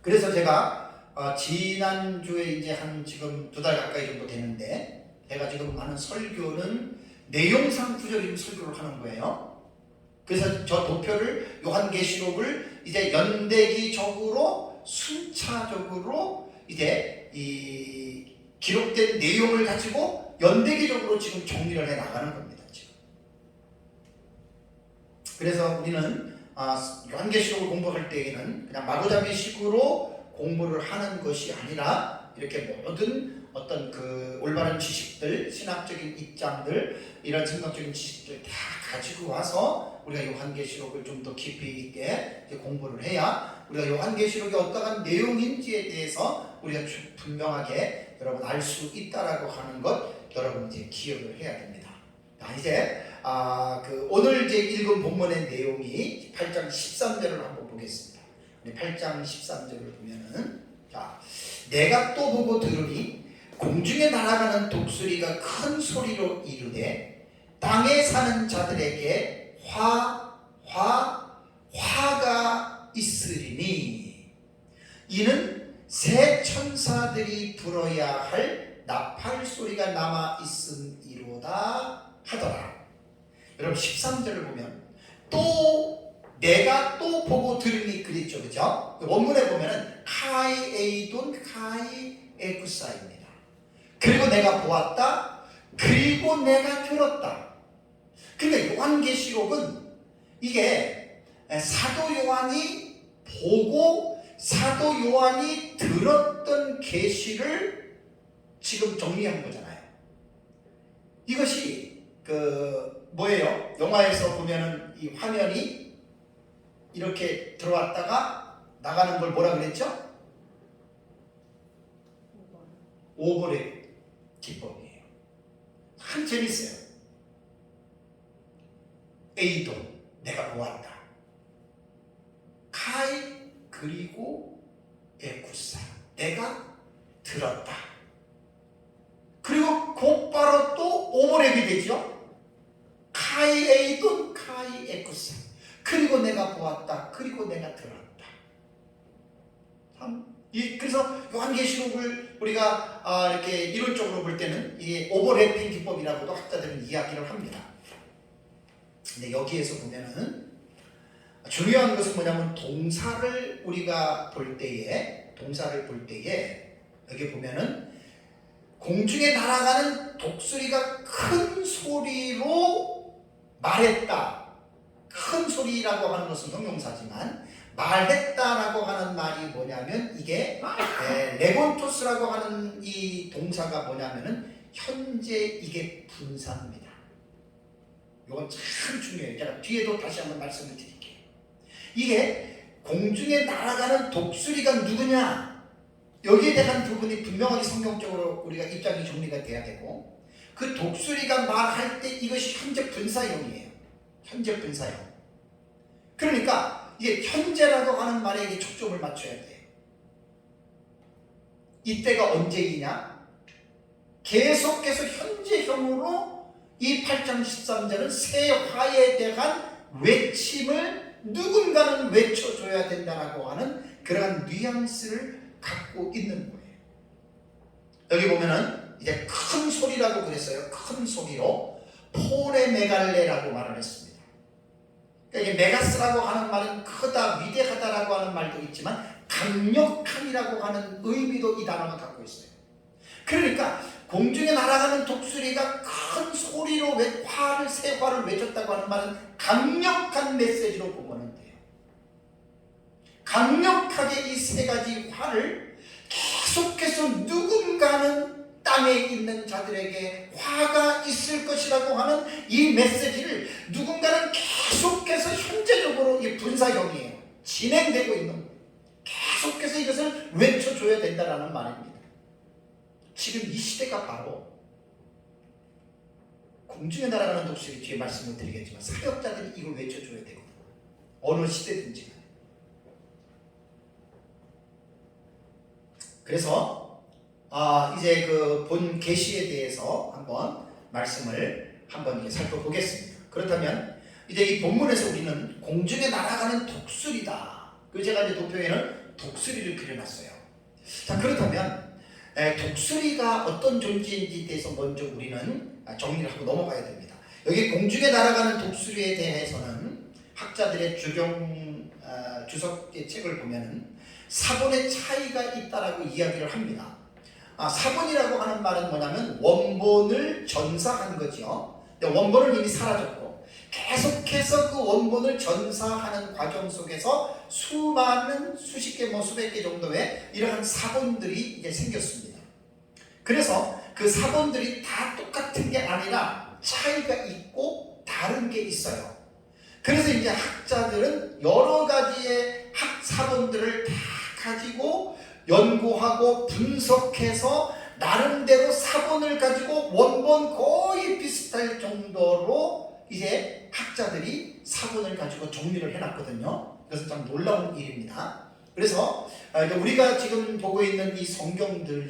A: 그래서 제가 지난주에 이제 한 지금 2달 가까이 정도 되는데 제가 지금 하는 설교는 내용상 구조적인 설교를 하는 거예요. 그래서 저 도표를 요한계시록을 이제 연대기적으로 순차적으로 이제 이 기록된 내용을 가지고 연대기적으로 지금 정리를 해 나가는 겁니다. 지금. 그래서 우리는 요한계시록을 공부할 때에는 그냥 마구잡이식으로 공부를 하는 것이 아니라 이렇게 모든 어떤 그 올바른 지식들, 신학적인 입장들, 이런 생각적인 지식들 다 가지고 와서 우리가 요한계시록을 좀 더 깊이 있게 공부를 해야 우리가 요한계시록이 어떠한 내용인지에 대해서 우리가 분명하게 여러분 알 수 있다라고 하는 것 여러분 이제 기억을 해야 됩니다. 이제 그 오늘 이제 읽은 본문의 내용이 8장 13절을 한번 보겠습니다. 8장 13절을 보면은 자, 내가 또 보고 들으니 공중에 날아가는 독수리가 큰 소리로 이르되 땅에 사는 자들에게 화가 있으리니 이는 새 천사들이 불어야 할 나팔 소리가 남아 있음이로다 하더라. 여러분 13절을 보면 또 내가 또 보고 들으니 그랬죠. 그죠? 원문에 보면은 카이 에이돈 카이 에쿠사입니다. 그리고 내가 보았다. 그리고 내가 들었다. 근데 요한계시록은 이게 사도 요한이 보고 사도 요한이 들었던 계시를 지금 정리한 거잖아요. 이것이 그 뭐예요? 영화에서 보면은 이 화면이 이렇게 들어왔다가 나가는 걸 뭐라 그랬죠? 오버랩 기법이에요. 참 재밌어요. 에이도 내가 보았다. 카이 그리고 에쿠사 내가 들었다. 그리고 곧바로 또 오버랩이 되죠. 카이 에이돈 카이 에쿠사 그리고 내가 보았다. 그리고 내가 들었다. 그래서 요한계시록을 우리가 이렇게 이론적으로 볼 때는 이게 오버래핑 기법이라고도 학자들은 이야기를 합니다. 근데 여기에서 보면은 중요한 것은 뭐냐면 동사를 우리가 볼 때에 여기 보면은 공중에 날아가는 독수리가 큰 소리로 말했다. 큰 소리라고 하는 것은 형용사지만 말했다라고 하는 말이 뭐냐면 이게 레곤토스라고 하는 이 동사가 뭐냐면은 현재 이게 분사입니다. 이건 참 중요해요. 제가 뒤에도 다시 한번 말씀을 드릴게요. 이게 공중에 날아가는 독수리가 누구냐? 여기에 대한 부분이 분명하게 성경적으로 우리가 입장이 정리가 돼야 되고 그 독수리가 말할 때 이것이 현재 분사형이에요. 현재 분사형. 그러니까 이게 현재라고 하는 말에 이게 초점을 맞춰야 돼요. 이때가 언제이냐? 계속해서 현재형으로 이 8장 13절은 새 화에 대한 외침을 누군가는 외쳐줘야 된다라고 하는 그러한 뉘앙스를 갖고 있는 거예요. 여기 보면은 이제 큰 소리라고 그랬어요. 큰 소리로 포레메갈레라고 말을 했습니다. 그러니까 이게 메가스라고 하는 말은 크다, 위대하다라고 하는 말도 있지만 강력함이라고 하는 의미도 이 단어가 갖고 있어요. 그러니까 공중에 날아가는 독수리가 큰 소리로 새 화를 외쳤다고 하는 말은 강력한 메시지로 보면 돼요. 강력하게 이 세 가지 화를 계속해서 누군가는 땅에 있는 자들에게 화가 있을 것이라고 하는 이 메시지를 누군가는 계속해서 현재적으로 이 분사형이에요. 진행되고 있는 거예요. 계속해서 이것을 외쳐줘야 된다는 말입니다. 지금 이 시대가 바로 공중에 날아가는 독수리 뒤에 말씀을 드리겠지만 사역자들이 이걸 외쳐줘야 되거든요. 어느 시대든지. 그래서 이제 그 본 계시에 대해서 한번 말씀을 한번 살펴보겠습니다. 그렇다면 이제 이 본문에서 우리는 공중에 날아가는 독수리다. 그래서 제가 이제 도표에는 독수리를 그려놨어요. 자, 그렇다면 독수리가 어떤 존재인지에 대해서 먼저 우리는 정리를 하고 넘어가야 됩니다. 여기 공중에 날아가는 독수리에 대해서는 학자들의 주석의 책을 보면은 사본의 차이가 있다라고 이야기를 합니다. 사본이라고 하는 말은 뭐냐면 원본을 전사한 거죠. 근데 원본은 이미 사라졌고 계속해서 그 원본을 전사하는 과정 속에서 수많은 수십 개, 수백 개 정도의 이러한 사본들이 이제 생겼습니다. 그래서 그 사본들이 다 똑같은 게 아니라 차이가 있고 다른 게 있어요. 그래서 이제 학자들은 여러 가지의 사본들을 다 가지고 연구하고 분석해서 나름대로 사본을 가지고 원본 거의 비슷할 정도로 이제 학자들이 사본을 가지고 정리를 해놨거든요. 그래서 참 놀라운 일입니다. 그래서 우리가 지금 보고 있는 이 성경들이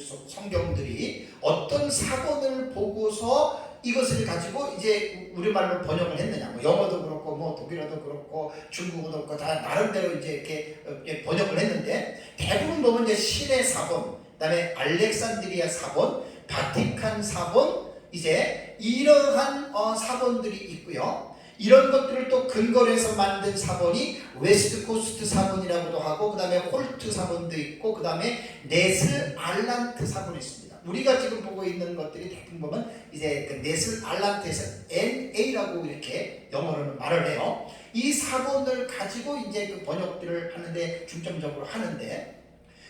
A: 어떤 사본을 보고서 이것을 가지고 이제 우리말로 번역을 했느냐, 영어도 그렇고 독일어도 그렇고 중국어도 그렇고 다 나름대로 이제 이렇게 번역을 했는데 대부분 보면 이제 신의 사본, 그다음에 알렉산드리아 사본, 바티칸 사본, 이제 이러한 사본들이 있고요. 이런 것들을 또 근거로 해서 만든 사본이 웨스트 코스트 사본이라고도 하고, 그 다음에 홀트 사본도 있고, 그 다음에 네슬 알란트 사본이 있습니다. 우리가 지금 보고 있는 것들이 대부분 보면 이제 그 네슬 알란트에서 NA라고 이렇게 영어로는 말을 해요. 이 사본을 가지고 이제 그 번역들을 하는데 중점적으로 하는데,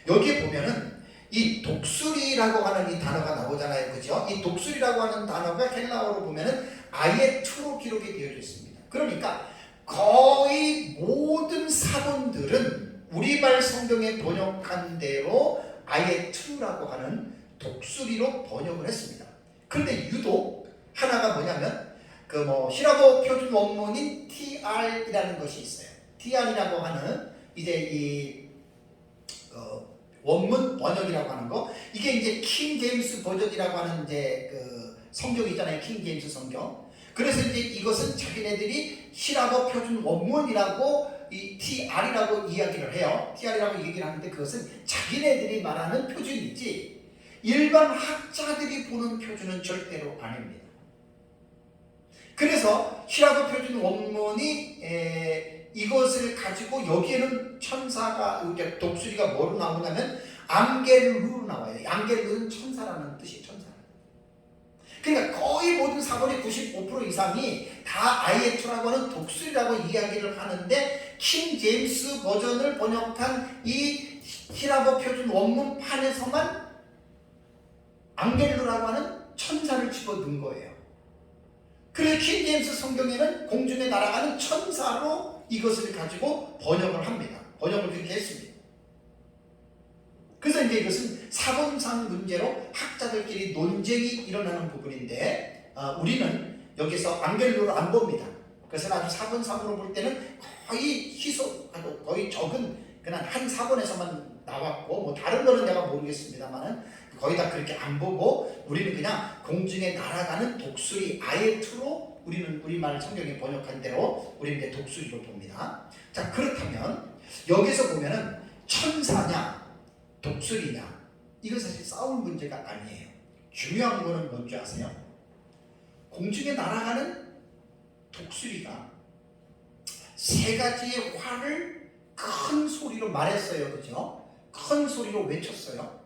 A: 여기에 보면은 이 독수리라고 하는 이 단어가 나오잖아요. 그죠? 이 독수리라고 하는 단어가 헬라어로 보면은 아예투로 기록이 되어 있습니다. 그러니까 거의 모든 사본들은 우리말 성경에 번역한 대로 아예투라고 하는 독수리로 번역을 했습니다. 그런데 유독 하나가 뭐냐면 히라보 표준 원문인 TR이라는 것이 있어요. TR이라고 하는 이제 이 원문 번역이라고 하는 거, 이게 이제 킹 제임스 버전이라고 하는 이제 그 성경이 있잖아요. 킹 제임스 성경. 그래서 이제 이것은 자기네들이 히라보 표준 원문이라고 이 TR이라고 이야기를 해요. TR이라고 얘기를 하는데 그것은 자기네들이 말하는 표준이지 일반 학자들이 보는 표준은 절대로 아닙니다. 그래서 히라보 표준 원문이 이것을 가지고 여기에는 천사가, 독수리가 뭐로 나오냐면 앙겔루로 나와요. 앙겔루는 천사라는 뜻이에요. 천사. 그러니까 거의 모든 사본의 95% 이상이 다 아이에투라고 하는 독수리라고 이야기를 하는데, 킹 제임스 버전을 번역한 이 히라보 표준 원문판에서만 앙겔루라고 하는 천사를 집어넣은 거예요. 그래서 킹 제임스 성경에는 공중에 날아가는 천사로 이것을 가지고 번역을 합니다. 번역을 그렇게 했습니다. 그래서 이제 이것은 사본상 문제로 학자들끼리 논쟁이 일어나는 부분인데, 우리는 여기서 앙겔루를 안 봅니다. 그래서 아주 사본상으로 볼 때는 거의 희소하고 거의 적은 그냥 한 사본에서만 나왔고, 다른 거는 내가 모르겠습니다만은 거의 다 그렇게 안 보고 우리는 그냥 공중에 날아가는 독수리 아예투로 우리는 우리말 성경에 번역한 대로 우리는 이제 독수리로 봅니다. 자, 그렇다면 여기서 보면은 천사냐 독수리냐, 이건 사실 싸울 문제가 아니에요. 중요한 거는 뭔지 아세요? 공중에 날아가는 독수리가 세 가지의 화를 큰 소리로 말했어요. 그죠? 큰 소리로 외쳤어요.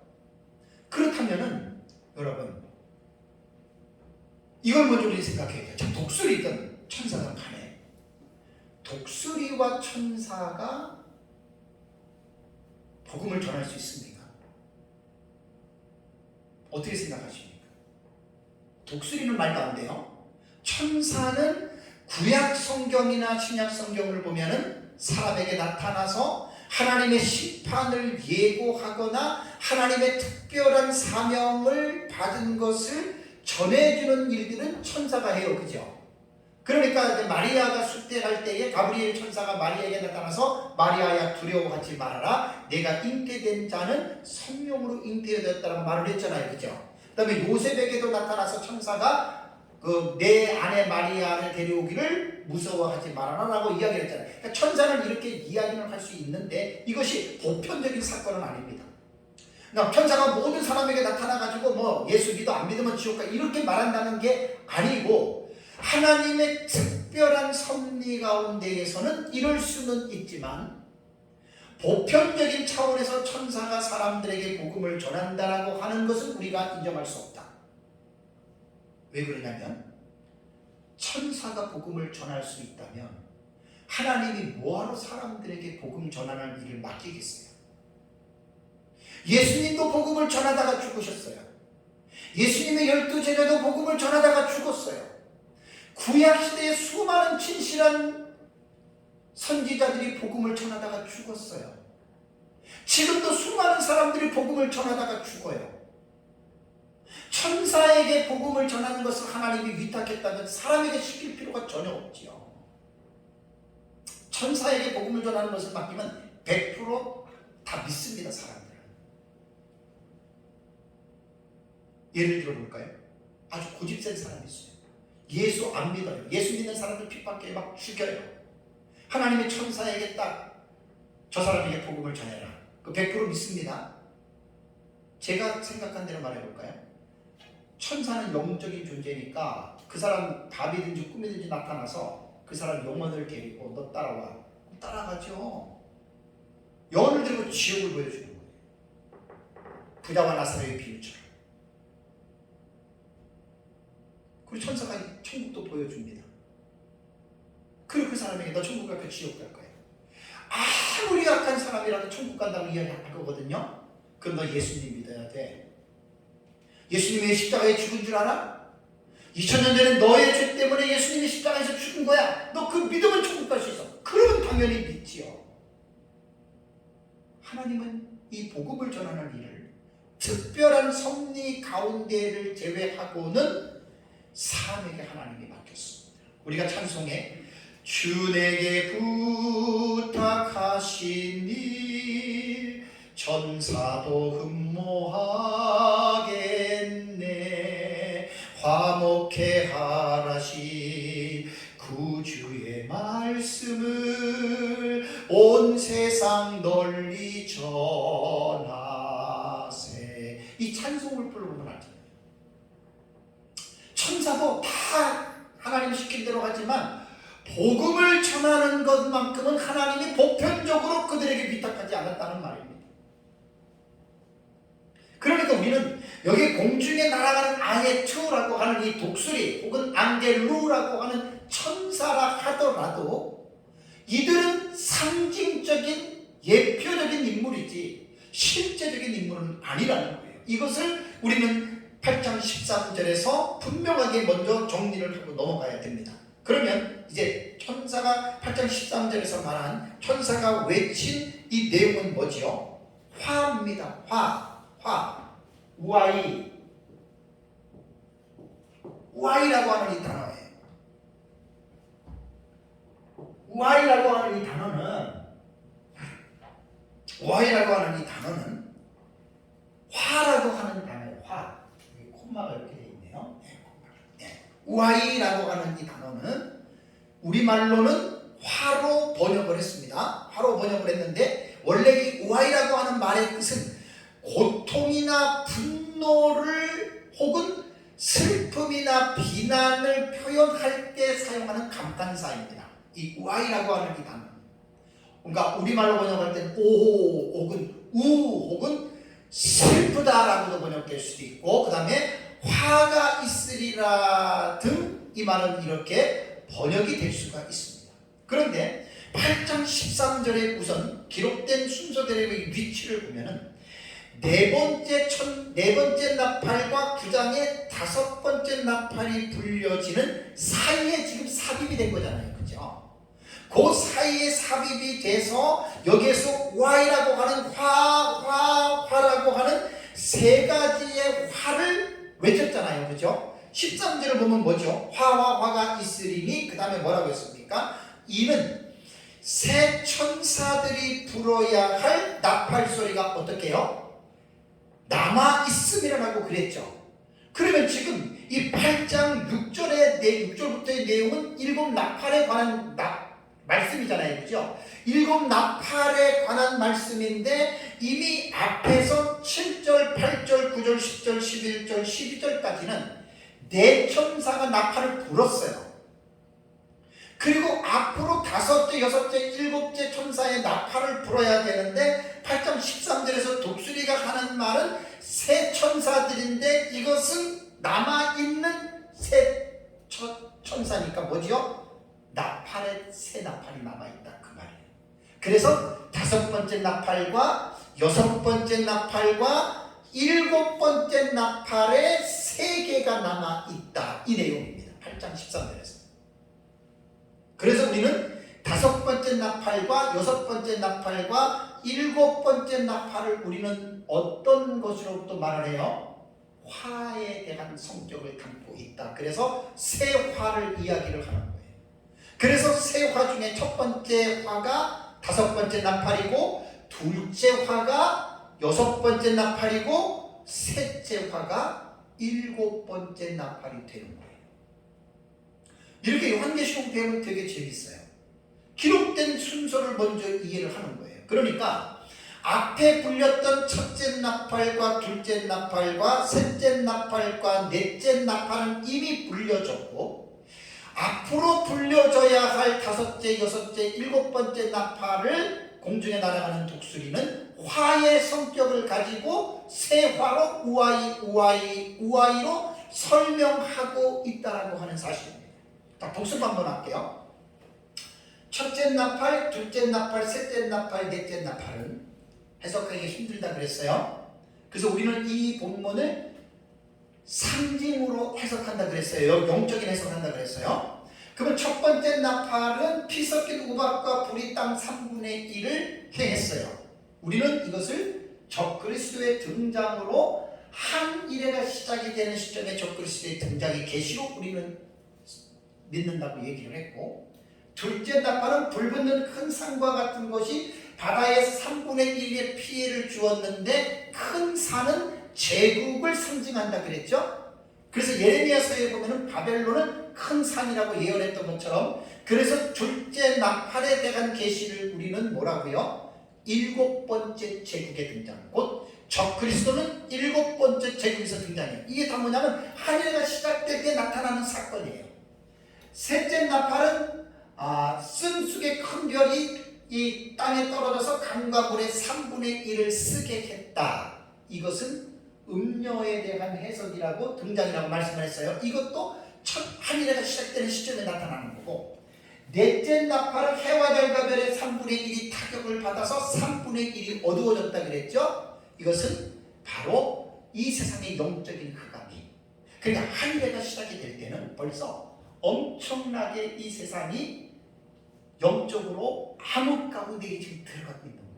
A: 그렇다면은 여러분, 이걸 먼저 우리 생각해야 돼요. 자, 독수리든 천사든 간에 독수리와 천사가 복음을 전할 수 있습니까? 어떻게 생각하십니까? 독수리는 말도 안 돼요. 천사는 구약 성경이나 신약 성경을 보면은 사람에게 나타나서 하나님의 심판을 예고하거나 하나님의 특별한 사명을 받은 것을 전해주는 일들은 천사가 해요. 그죠? 그러니까 이제 마리아가 숫대할 때에 가브리엘 천사가 마리아에게 나타나서 마리아야 두려워하지 말아라. 내가 잉태된 자는 성령으로 잉태되었다라고 말을 했잖아요. 그죠? 그 다음에 요셉에게도 나타나서 천사가 내 아내 마리아를 데려오기를 무서워하지 말아라 라고 이야기를 했잖아요. 그러니까 천사는 이렇게 이야기를 할 수 있는데 이것이 보편적인 사건은 아닙니다. 그러니까 천사가 모든 사람에게 나타나가지고 뭐 예수 믿어 안 믿으면 지옥 가 이렇게 말한다는 게 아니고 하나님의 특별한 섭리 가운데에서는 이럴 수는 있지만 보편적인 차원에서 천사가 사람들에게 복음을 전한다라고 하는 것은 우리가 인정할 수 없다. 왜 그러냐면 천사가 복음을 전할 수 있다면 하나님이 뭐하러 사람들에게 복음 전하는 일을 맡기겠어요? 예수님도 복음을 전하다가 죽으셨어요. 예수님의 12제자도 복음을 전하다가 죽었어요. 구약시대에 수많은 진실한 선지자들이 복음을 전하다가 죽었어요. 지금도 수많은 사람들이 복음을 전하다가 죽어요. 천사에게 복음을 전하는 것을 하나님이 위탁했다면 사람에게 시킬 필요가 전혀 없지요. 천사에게 복음을 전하는 것을 맡기면 100% 믿습니다. 사람들은. 예를 들어 볼까요? 아주 고집센 사람이 있어요. 예수 안 믿어요. 예수 믿는 사람들 핍박해 막 죽여요. 하나님의 천사에게 딱 저 사람에게 복음을 전해라. 그 100% 믿습니다. 제가 생각한 대로 말해볼까요? 천사는 영적인 존재니까 그 사람 밥이든지 꿈이든지 나타나서 그 사람 영혼을 데리고 너 따라와. 따라가죠. 영혼을 들고 지옥을 보여주는 거예요. 부자와 나사로의 비유처럼. 그리고 천사가 천국도 보여줍니다. 그리고 그 사람에게 너 천국 갈까 지옥 갈 거야. 아무리 약한 사람이라도 천국 간다고 이야기할 거거든요. 그럼 너 예수님 믿어야 돼. 예수님이 십자가에 죽은 줄 알아? 2000년 전에 너의 죄 때문에 예수님이 십자가에서 죽은 거야. 너 그 믿으면 천국 갈 수 있어. 그러면 당연히 믿지요. 하나님은 이 복음을 전하는 일을 특별한 섭리 가운데를 제외하고는 사람에게 하나님이 맡겼습니다. 우리가 찬송에 주 내게 부탁하신 일 천사도 흠모하겠네. 화목해 하라신 구주의 말씀을 온 세상 널리 전하세. 이 찬송을 부르면 알잖아요. 천사도 다 하나님이 시킨 대로 하지만 복음을 전하는 것만큼은 하나님이 보편적으로 그들에게 위탁하지 않았다는 말입니다. 그러니까 우리는 여기 공중에 날아가는 아예투라고 하는 이 독수리 혹은 앙겔루라고 하는 천사라 하더라도 이들은 상징적인 예표적인 인물이지 실제적인 인물은 아니라는 거예요. 이것을 우리는 8장 13절에서 분명하게 먼저 정리를 하고 넘어가야 됩니다. 그러면 이제 천사가 8장 13절에서 말한 천사가 외친 이 내용은 뭐지요? 화입니다. 화. 우아이. 우아이라고 하는 이 단어예요. 우아이라고 하는 이 단어는 화라고 하는 단어예요. 화. 콤마가 이렇게 되어 있네요. 우아이라고 하는 이 단어는 우리말로는 화로 번역을 했습니다. 화로 번역을 했는데 원래 이 우아이라고 하는 말의 뜻은 고통이나 분노를 혹은 슬픔이나 비난을 표현할 때 사용하는 감탄사입니다. 이 우아이라고 하는 이 단어. 그러니까 우리말로 번역할 때는 오 혹은 우 혹은 슬프다라고도 번역될 수도 있고, 그 다음에 화가 있으리라 등 이 말은 이렇게 번역이 될 수가 있습니다. 그런데 8장 13절에 우선 기록된 순서대로의 위치를 보면은 네 번째 나팔과 9장의 5번째 나팔이 불려지는 사이에 지금 삽입이 된 거잖아요. 그죠? 그 사이에 삽입이 돼서 여기에서 Y라고 하는 화라고 하는 세 가지의 화를 외쳤잖아요. 그죠? 13절을 보면 뭐죠? 화가 있으리니 그 다음에 뭐라고 했습니까? 이는 새 천사들이 불어야 할 나팔 소리가 어떻게 해요? 남아 있음이라고 그랬죠. 그러면 지금 이 8장 6절부터의 내용은 일곱 나팔에 관한 말씀이잖아요. 그죠? 일곱 나팔에 관한 말씀인데 이미 앞에서 7절, 8절, 9절, 10절, 11절, 12절까지는 네 천사가 나팔을 불었어요. 그리고 앞으로 5째, 6째, 7째 천사의 나팔을 불어야 되는데 8장 13절에서 독수리가 하는 말은 새 천사들인데 이것은 남아있는 새 천사니까 뭐지요? 새 나팔이 남아있다 그 말이에요. 그래서 5번째 나팔과 6번째 나팔과 7번째 나팔에 3개가 남아있다 이 내용입니다. 8장 13절에서. 그래서 우리는 5번째 나팔과 6번째 나팔과 7번째 나팔을 우리는 어떤 것으로부터 말을 해요? 화에 대한 성격을 담고 있다. 그래서 새 화를 이야기를 하는 거예요. 그래서 새 화 중에 첫 번째 화가 5번째 나팔이고, 둘째 화가 6번째 나팔이고, 셋째 화가 7번째 나팔이 되는 거예요. 이렇게 요한계시록 배우면 되게 재밌어요. 기록된 순서를 먼저 이해를 하는 거예요. 그러니까 앞에 불렸던 첫째 나팔과 둘째 나팔과 셋째 나팔과 넷째 나팔은 이미 불려졌고, 앞으로 불려져야 할 5째, 6째, 7번째 나팔을 공중에 날아가는 독수리는 화의 성격을 가지고 새 화로 우아이로 설명하고 있다라고 하는 사실입니다. 자, 복습 한번 할게요. 첫째 나팔, 둘째 나팔, 셋째 나팔, 넷째 나팔은 해석하기 힘들다 그랬어요. 그래서 우리는 이 본문을 상징으로 해석한다 그랬어요. 영적인 해석한다 그랬어요. 그러면 첫 번째 나팔은 피 섞인 우박과 불이 땅 3분의 1을 행했어요. 우리는 이것을 적그리스도의 등장으로 한 일회가 시작이 되는 시점에 적그리스도의 등장이 계시로 우리는 믿는다고 얘기를 했고, 둘째 나팔은 불붙는 큰 산과 같은 것이 바다의 3분의 1의 피해를 주었는데 큰 산은 제국을 상징한다 그랬죠. 그래서 예레미야서에 보면은 바벨론은 큰 산이라고 예언했던 것처럼, 그래서 둘째 나팔에 대한 계시를 우리는 뭐라고요? 7번째 제국의 등장, 곧 적그리스도는 7번째 제국에서 등장해요. 이게 다 뭐냐면 한 해가 시작될 때 나타나는 사건이에요. 셋째 나팔은 쓴 숙의 큰 별이 이 땅에 떨어져서 강과 물의 3분의 1을 쓰게 했다. 이것은 음료에 대한 해석이라고 등장이라고 말씀을 했어요. 이것도 첫 한일회가 시작되는 시점에 나타나는 거고, 넷째 나팔은 해와 달과 별의 3분의 1이 타격을 받아서 3분의 1이 어두워졌다 그랬죠. 이것은 바로 이 세상의 영적인 흑암이, 그러니까 한일회가 시작이 될 때는 벌써 엄청나게 이 세상이 영적으로 암흑 가운데 지금 들어가고 있는 거예요.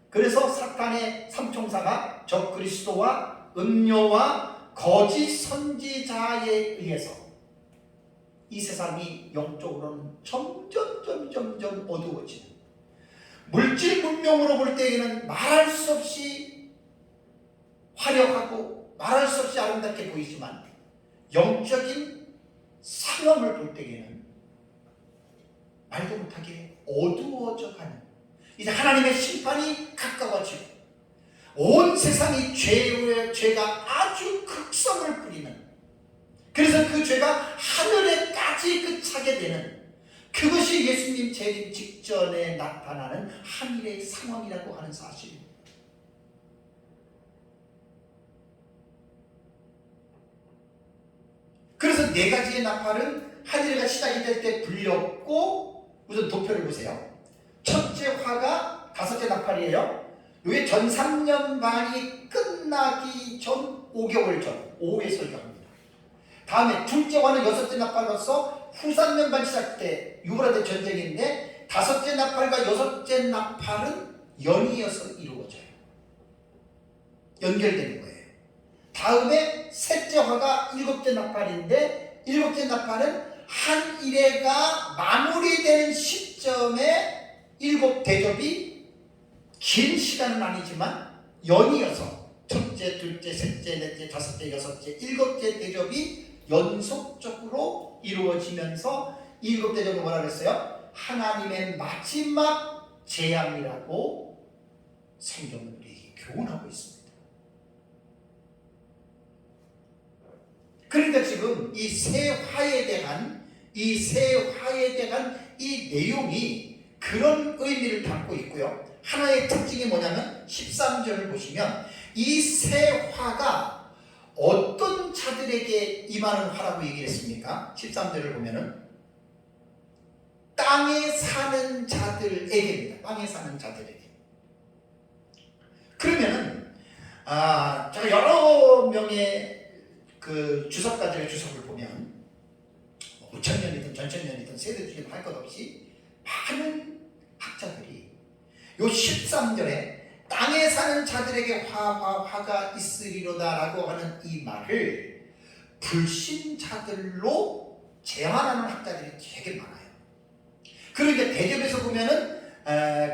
A: 그래서 사탄의 삼총사가 적그리스도와 음료와 거짓 선지자에 의해서 이 세상이 영적으로는 점점 어두워지는, 물질 문명으로 볼 때에는 말할 수 없이 화려하고 말할 수 없이 아름답게 보이지만 영적인 상황을 볼 때에는 말도 못하게 어두워져 가는, 이제 하나님의 심판이 가까워지고 온 세상이 죄가 아주 극성을 부리는, 그래서 그 죄가 하늘에까지 그차게 되는, 그것이 예수님 재림 직전에 나타나는 하늘의 상황이라고 하는 사실입니다. 그래서 네 가지의 나팔은 하늘에가 시작이 될 때 불렸고, 우선 도표를 보세요. 첫째 화가 다섯째 나팔이에요. 이게 전 3년 반이 끝나기 전 5개월 전 오후에 설교합니다. 다음에 둘째 화는 여섯째 나팔로서 후 3년 반 시작 때 유브라데 전쟁인데, 다섯째 나팔과 여섯째 나팔은 연이어서 이루어져요. 연결되는 거예요. 다음에 셋째 화가 일곱째 나팔인데, 일곱째 나팔은 한 일회가 마무리되는 시점에 일곱 대접이 긴 시간은 아니지만 연이어서 첫째, 둘째, 셋째, 넷째, 다섯째, 여섯째, 일곱째 대접이 연속적으로 이루어지면서 일곱 대접은 뭐라 그랬어요? 하나님의 마지막 재앙이라고 성경은 우리에게 교훈하고 있습니다. 그러니까 지금 이 새 화에 대한 이 내용이 그런 의미를 담고 있고요. 하나의 특징이 뭐냐면 13절을 보시면 이 새 화가 어떤 자들에게 임하는 화라고 얘기했습니까? 13절을 보면은 땅에 사는 자들에게입니다. 땅에 사는 자들에게. 그러면은 제가 여러 명의 그 주석가들의 주석을 보면 5천년이든 전천년이든 세대주의든 할 것 없이 많은 학자들이 요 13절에 땅에 사는 자들에게 화가 있으리로다 라고 하는 이 말을 불신자들로 제한하는 학자들이 되게 많아요. 그러니까 대접에서 보면은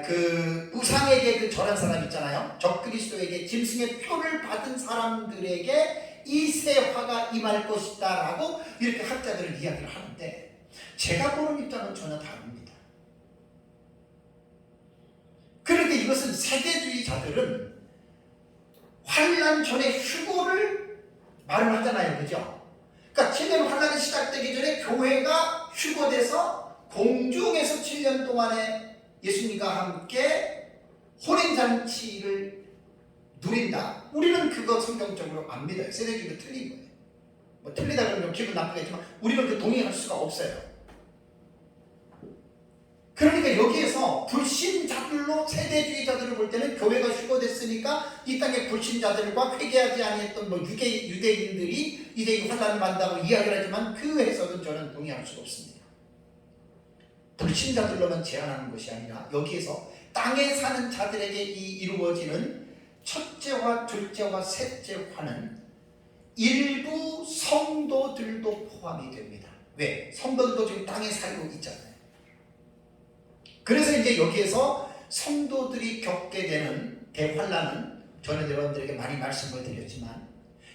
A: 그 우상에게 그 절한 사람 있잖아요. 적그리스도에게 짐승의 표를 받은 사람들에게 이 새 화가 임할 것이다 라고 이렇게 학자들은 이야기를 하는데, 제가 보는 입장은 전혀 다릅니다. 그런데 이것은 세대주의자들은 환난 전에 휴고를 말을 하잖아요. 그죠? 그러니까 제대로 환난이 시작되기 전에 교회가 휴고돼서 공중에서 7년 동안에 예수님과 함께 혼인잔치를 누린다. 우리는 그거 성경적으로 안 믿어요. 세대주의가 틀린 거예요. 뭐 틀리다 그러면 좀 기분 나쁘겠지만 우리는 그 동의할 수가 없어요. 그러니까 여기에서 불신자들로 세대주의자들을 볼 때는 교회가 휴거됐으니까 이 땅의 불신자들과 회개하지 아니했던 뭐 유대인들이 이제 이 환난을 만다고 이야기를 하지만 그 해석은 저는 동의할 수가 없습니다. 불신자들로만 제한하는 것이 아니라 여기에서 땅에 사는 자들에게 이루어지는 첫째와 둘째와 셋째화는 일부 성도들도 포함이 됩니다. 왜? 성도들도 지금 땅에 살고 있잖아요. 그래서 이제 여기에서 성도들이 겪게 되는 대환란은 저는 여러분들에게 많이 말씀을 드렸지만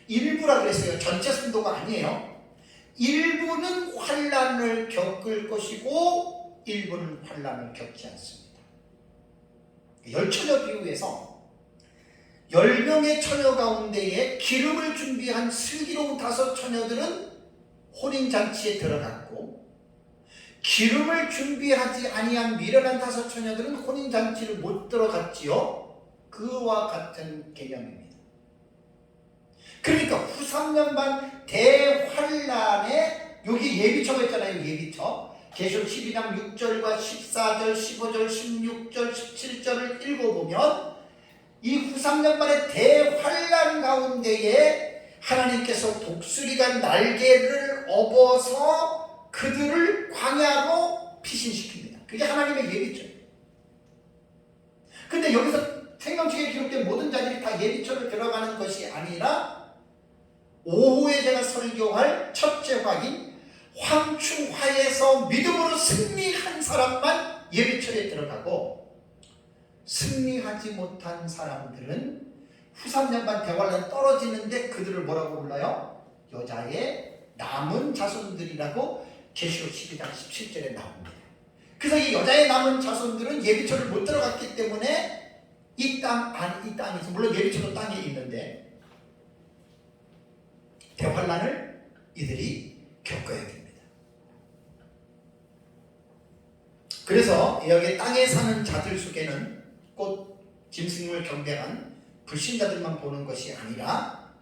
A: 일부라 그랬어요. 전체 성도가 아니에요. 일부는 환란을 겪을 것이고 일부는 환란을 겪지 않습니다. 열처녀 비유에서 10명의 처녀 가운데에 기름을 준비한 슬기로운 5 처녀들은 혼인잔치에 들어갔고, 기름을 준비하지 아니한 미련한 5 처녀들은 혼인잔치를 못 들어갔지요. 그와 같은 개념입니다. 그러니까 후 3년 반 대환란에 여기 예비처가 있잖아요. 예비처. 계시록 12장 6절과 14절, 15절, 16절, 17절을 읽어보면 이 후 3년 만의 대환란 가운데에 하나님께서 독수리가 날개를 업어서 그들을 광야로 피신시킵니다. 그게 하나님의 예비처예요. 근데 여기서 생명책에 기록된 모든 자들이 다 예비처로 들어가는 것이 아니라 오후에 제가 설교할 첫째 화인 황충화에서 믿음으로 승리한 사람만 예비처에 들어가고, 승리하지 못한 사람들은 후 3년 반 대환란 떨어지는데 그들을 뭐라고 불러요? 여자의 남은 자손들이라고 계시록 12장 17절에 나옵니다. 그래서 이 여자의 남은 자손들은 예비처를 못 들어갔기 때문에 이 땅에서 물론 예리초도 땅에 있는데 대환란을 이들이 겪어야 됩니다. 그래서 여기 땅에 사는 자들 속에는 곧 짐승을 경배한 불신자들만 보는 것이 아니라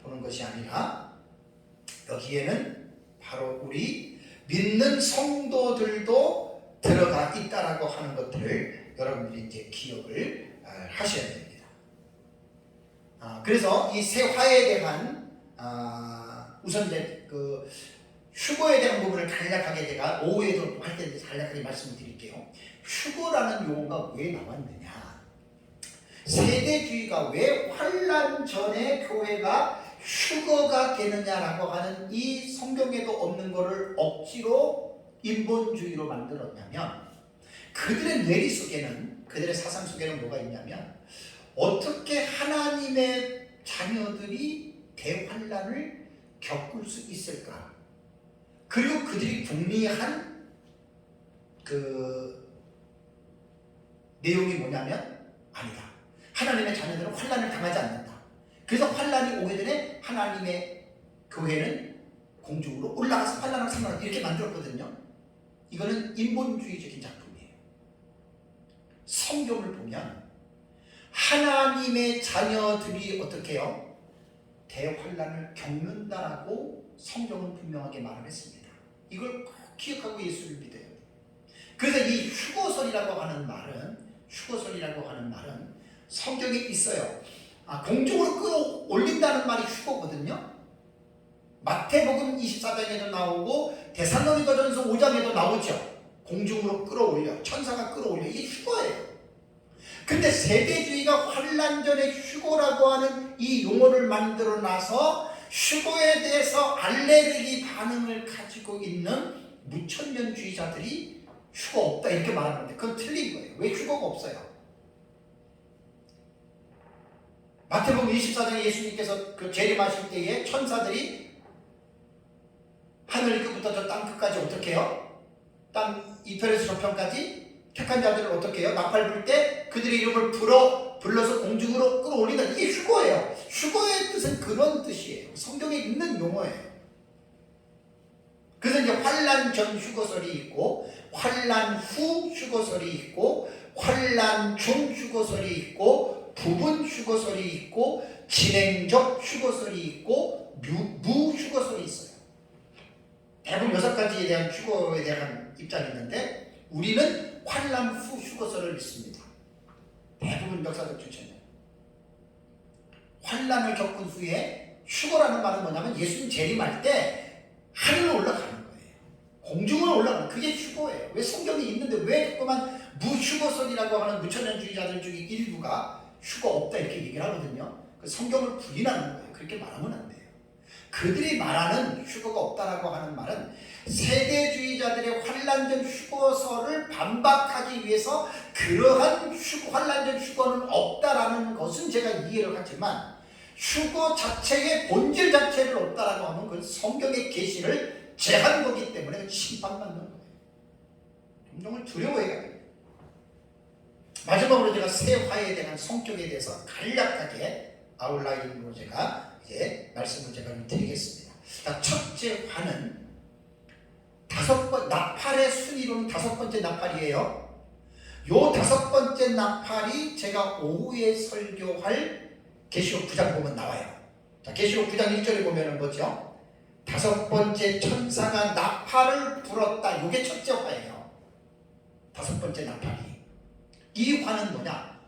A: 여기에는 바로 우리 믿는 성도들도 들어가 있다라고 하는 것들을 여러분들이 이제 기억을 하셔야 됩니다. 그래서 이 새 화에 대한 우선 그 휴거에 대한 부분을 간략하게 제가 오후에도 할 때 간략하게 말씀을 드릴게요. 휴거라는 용어가 왜 나왔느냐? 세대주의가 왜 환란 전에 교회가 휴거가 되느냐라고 하는 이 성경에도 없는 것을 억지로 인본주의로 만들었냐면 그들의 뇌리 속에는, 그들의 사상 속에는 뭐가 있냐면 어떻게 하나님의 자녀들이 대환란을 겪을 수 있을까? 그리고 그들이 궁리한 그 내용이 뭐냐면 아니다. 하나님의 자녀들은 환란을 당하지 않는다. 그래서 환란이 오게 되네 하나님의 교회는 공중으로 올라가서 환란을 상관없다 이렇게 만들었거든요. 이거는 인본주의적인 작품이에요. 성경을 보면 하나님의 자녀들이 어떻게 해요? 대환란을 겪는다라고 성경은 분명하게 말을 했습니다. 이걸 꼭 기억하고 예수를 믿어요. 그래서 이 휴거설이라고 하는 말은 성경에 있어요. 공중으로 끌어올린다는 말이 휴거거든요. 마태복음 24장에도 나오고 데살로니가전서 5장에도 나오죠. 공중으로 끌어올려, 천사가 끌어올려. 이게 휴거예요. 근데 세대주의가 환란 전에 휴거라고 하는 이 용어를 만들어 놔서 휴거에 대해서 알레르기 반응을 가지고 있는 무천년주의자들이 휴거 없다 이렇게 말하는데 그건 틀린 거예요. 왜 휴거가 없어요? 마태복음 24장에 예수님께서 그 재림하실 때에 천사들이 하늘 끝부터 저 땅 끝까지 어떻게 해요? 땅 이편에서 저편까지 택한 자들을 어떻게 해요? 나팔 불 때 그들의 이름을 불러서 공중으로 끌어올린다. 이게 휴거예요. 휴거의 뜻은 그런 뜻이에요. 성경에 있는 용어예요. 그래서 이제 환란 전 휴거설이 있고 환란 후 휴거설이 있고 환란 중 휴거설이 있고 부분 휴거설이 있고 진행적 휴거설이 있고 무 휴거설이 있어요. 대부분 6가지에 대한 휴거에 대한 입장이 있는데 우리는 환란 후 휴거설을 믿습니다. 대부분 역사적 주체는 환란을 겪은 후에 휴거라는 말은 뭐냐면 예수님 재림할 때 하늘로 올라가는 거예요. 공중으로 올라가는 그게 휴거예요. 왜 성경이 있는데 왜 자꾸만 무휴거설이라고 하는 무천년주의자들 중에 일부가 휴거 없다 이렇게 얘기를 하거든요. 그 성경을 부인하는 거예요. 그렇게 말하면 안 돼요. 그들이 말하는 휴거가 없다라고 하는 말은 세대주의자들의 환란전 휴거설을 반박하기 위해서 그러한 환란전 휴거는 없다라는 것은 제가 이해를 하지만 휴거 자체의 본질 자체를 없다라고 하면 그건 성경의 계시를 제한 거기 때문에 심판받는 거예요. 종종을 두려워해야 돼요. 마지막으로 제가 새 화에 대한 성격에 대해서 간략하게 아웃라인으로 제가 이제 말씀을 제가 드리겠습니다. 자, 첫째 화는 나팔의 순위로는 5번째 나팔이에요. 요 5번째 나팔이 제가 오후에 설교할 계시록 9장 보면 나와요. 자, 계시록 9장 1절에 보면은 뭐죠? 5번째 천사가 나팔을 불었다. 요게 첫째 화예요. 5번째 나팔이. 이 화는 뭐냐?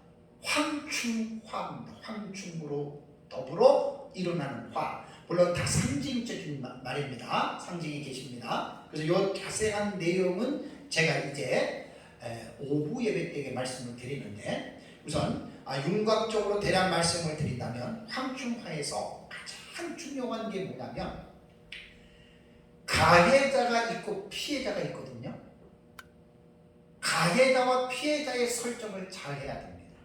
A: 황충화입니다. 황충으로 더불어 일어나는 화. 물론 다 상징적인 말입니다. 상징이 계십니다. 그래서 이 자세한 내용은 제가 이제 오후 예배 때에 말씀을 드리는데 우선 윤곽적으로 대략 말씀을 드린다면 황충화에서 가장 중요한 게 뭐냐면 가해자가 있고 피해자가 있거든요. 가해자와 피해자의 설정을 잘 해야 됩니다.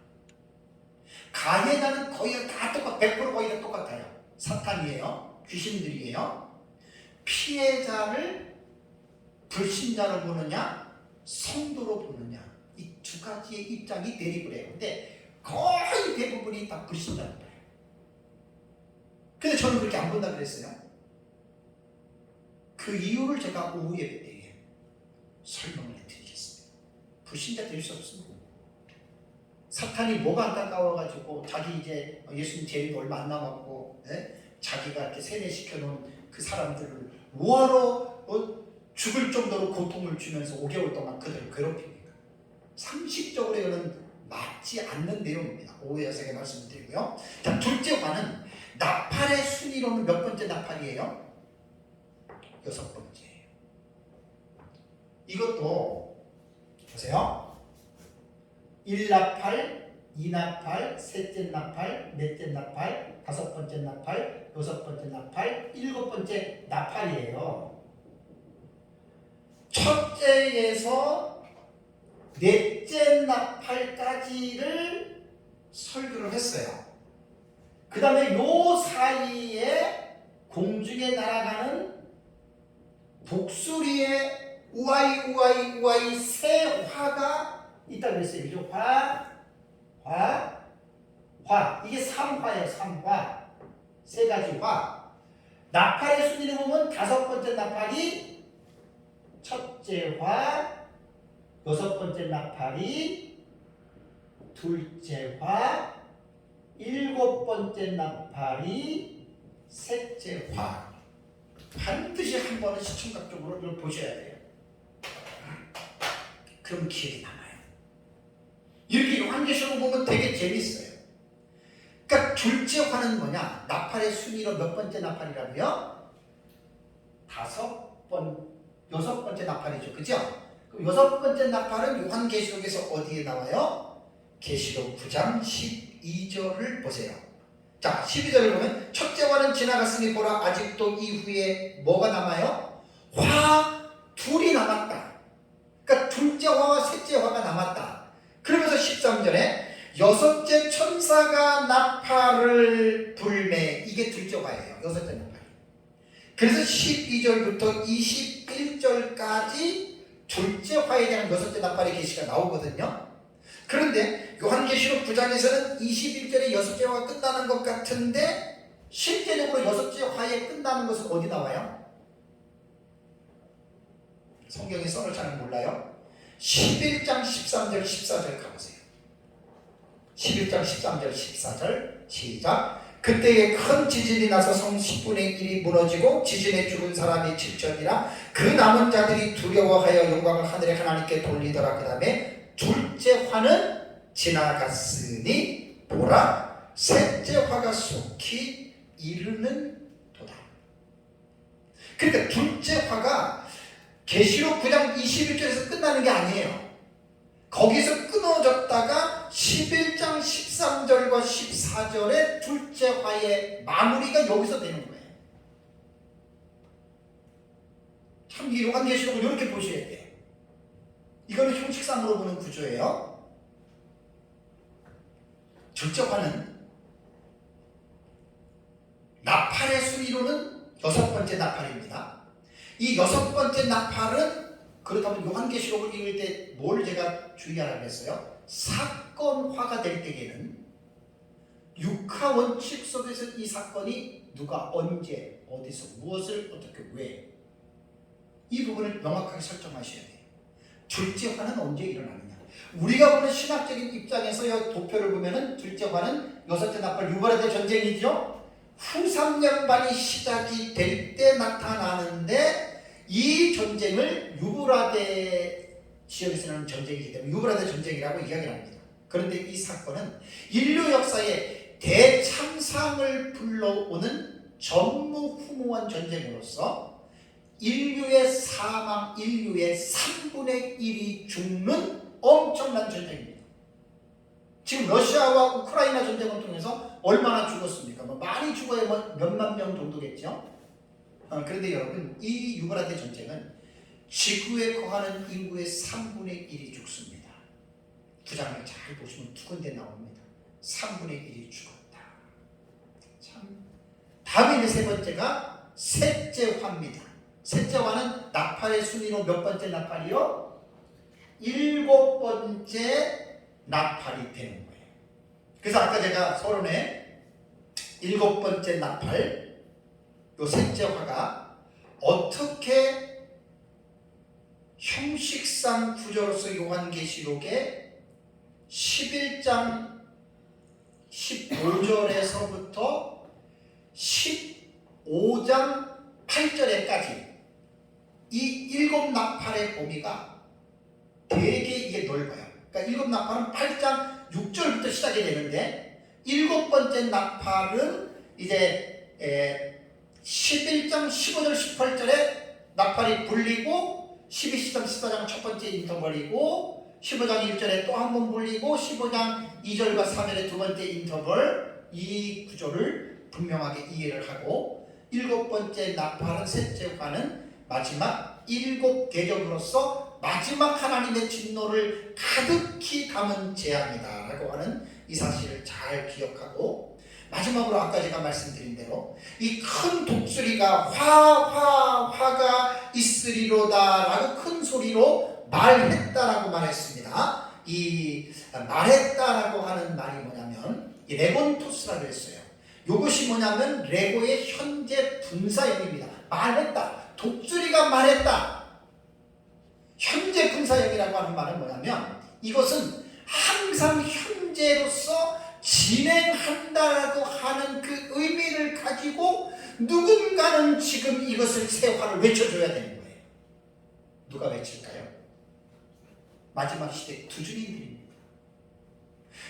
A: 가해자는 거의 다 100% 거의 다 똑같아요. 사탄이에요. 귀신들이에요. 피해자를 불신자로 보느냐 성도로 보느냐 이 두 가지의 입장이 대립을 해요. 근데 거의 대부분이 다 불신자입니다. 근데 저는 그렇게 안 본다 그랬어요. 그 이유를 제가 오후 예배 때에 설명을 해드리겠습니다. 불신자 될 수 없습니다. 사탄이 뭐가 안타까워가지고 자기 이제 예수님 재림이 얼마 안 남았고 자기가 이렇게 세뇌시켜 놓은 그 사람들을 뭐하러 죽을 정도로 고통을 주면서 5개월 동안 그들을 괴롭힙니까? 상식적으로 이거는 맞지 않는 내용입니다. 오후 여석에 말씀드리고요. 자, 둘째 화는 나팔의 순위로는 몇 번째 나팔이에요? 6번째예요. 이것도 보세요. 1나팔, 2나팔, 셋째 나팔, 넷째 나팔, 다섯 번째 나팔, 여섯 번째 나팔, 일곱 번째 나팔이에요. 첫째에서 넷째 나팔까지를 설교를 했어요. 그 다음에 요 사이에 공중에 날아가는 독수리의 우아이 우아이 우아이 새 화가 있다고 그랬어요. 그죠? 화. 이게 3화예요. 3화. 세 가지 화. 나팔의 순위를 보면 다섯 번째 나팔이 첫째 화, 여섯 번째 나팔이 둘째 화, 일곱 번째 나팔이 셋째 화. 반드시 한 번은 시청각적으로 이걸 보셔야 돼요. 그럼 기억이 남아요. 이렇게 요한계시록 보면 되게 재밌어요. 그러니까 둘째 화는 뭐냐? 나팔의 순위로 몇 번째 나팔이라고요? 여섯 번째 나팔이죠. 그죠? 그럼 여섯 번째 나팔은 요한계시록에서 어디에 나와요? 계시록 9장 12절을 보세요. 자, 12절을 보면 첫째 화는 지나갔으니 보라 아직도 이후에 뭐가 남아요? 화 둘이 남았다. 그러니까 둘째 화와 셋째 화가 남았다. 그러면서 13절에 여섯째 천사가 나팔을 불매. 이게 둘째 화예요. 여섯째 나팔. 그래서 12절부터 21절까지 둘째 화에 대한 여섯째 나팔의 계시가 나오거든요. 그런데 요한계시록 9장에서는 21절에 여섯째 화가 끝나는 것 같은데 실제적으로 여섯째 화에 끝나는 것은 어디 나와요? 성경에 써를 잘 몰라요. 11장 13절 14절 가보세요. 11장 13절 14절 시작. 그때에 큰 지진이 나서 성 10분의 1이 무너지고 지진에 죽은 사람이 7천이라 그 남은 자들이 두려워하여 영광을 하늘의 하나님께 돌리더라. 그 다음에 둘째 화는 지나갔으니 보라 셋째 화가 속히 이르는 도다. 그러니까 둘째 화가 계시록 9장 21절에서 끝나는 게 아니에요. 거기서 끊어졌다가 11장 13절과 14절의 둘째 화의 마무리가 여기서 되는 거예요. 참 이 요한계시록을 이렇게 보셔야 돼요. 이거는 형식상으로 보는 구조예요. 둘째 화는 나팔의 순위로는 여섯 번째 나팔입니다. 이 여섯 번째 나팔은 그렇다면 요한계시록을 읽을 때 뭘 제가 주의하라고 했어요? 사건화가 될 때에는 육하 원칙 속에서 이 사건이 누가 언제 어디서 무엇을 어떻게 왜 이 부분을 명확하게 설정하셔야 돼요. 둘째 화는 언제 일어나느냐? 우리가 보는 신학적인 입장에서 도표를 보면은 둘째 화는 여섯째 나팔 유브라데 전쟁이죠. 후 3년반이 시작이 될 때 나타나는데 이 전쟁을 유브라데 지역에서 나는 전쟁이기 때문에 유브라데 전쟁이라고 이야기를 합니다. 그런데 이 사건은 인류 역사에 대참상을 불러오는 전무후무한 전쟁으로서 인류의 사망, 인류의 3분의 1이 죽는 엄청난 전쟁입니다. 지금 러시아와 우크라이나 전쟁을 통해서 얼마나 죽었습니까? 많이 죽어야 몇만 명 정도겠죠. 그런데 여러분, 이 유브라데 전쟁은 지구에 거하는 인구의 3분의 1이 죽습니다. 구장을 잘 보시면 두 군데 나옵니다. 3분의 1이 죽었다. 참. 다음에 세 번째가 셋째 화입니다. 셋째 화는 나팔의 순위로 몇 번째 나팔이요? 일곱 번째 나팔이 되는 거예요. 그래서 아까 제가 서론에 7번째 나팔, 요 셋째 화가 어떻게 형식상 구조로서 요한계시록의 11장 15절에서부터 15장 8절에까지 이 7나팔의 범위가 되게 이게 넓어요. 그러니까 7나팔은 8장 6절부터 시작이 되는데 7번째 나팔은 이제 11장 15절 18절에 나팔이 불리고 12장 14장 첫 번째 인터벌이고 15장 1절에 또 한 번 불리고 15장 2절과 3절의 두 번째 인터벌, 이 구조를 분명하게 이해를 하고 7번째 나팔은 셋째 화는 마지막 7대접으로서 마지막 하나님의 진노를 가득히 담은 재앙이다 라고 하는 이 사실을 잘 기억하고, 마지막으로 아까 제가 말씀드린 대로 이 큰 독수리가 화가 있으리로다 라고 큰 소리로 말했다라고 말했습니다. 이 말했다라고 하는 말이 뭐냐면 이 레곤토스라고 했어요. 이것이 뭐냐면 레고의 현재 분사형입니다. 말했다. 독수리가 말했다. 현재 분사형이라고 하는 말은 뭐냐면 이것은 항상 현재로서 진행한다라고 하는 그 의미를 가지고 누군가는 지금 이것을 새 화를 외쳐줘야 되는 거예요. 누가 외칠까요? 마지막 시대 두 주인들입니다.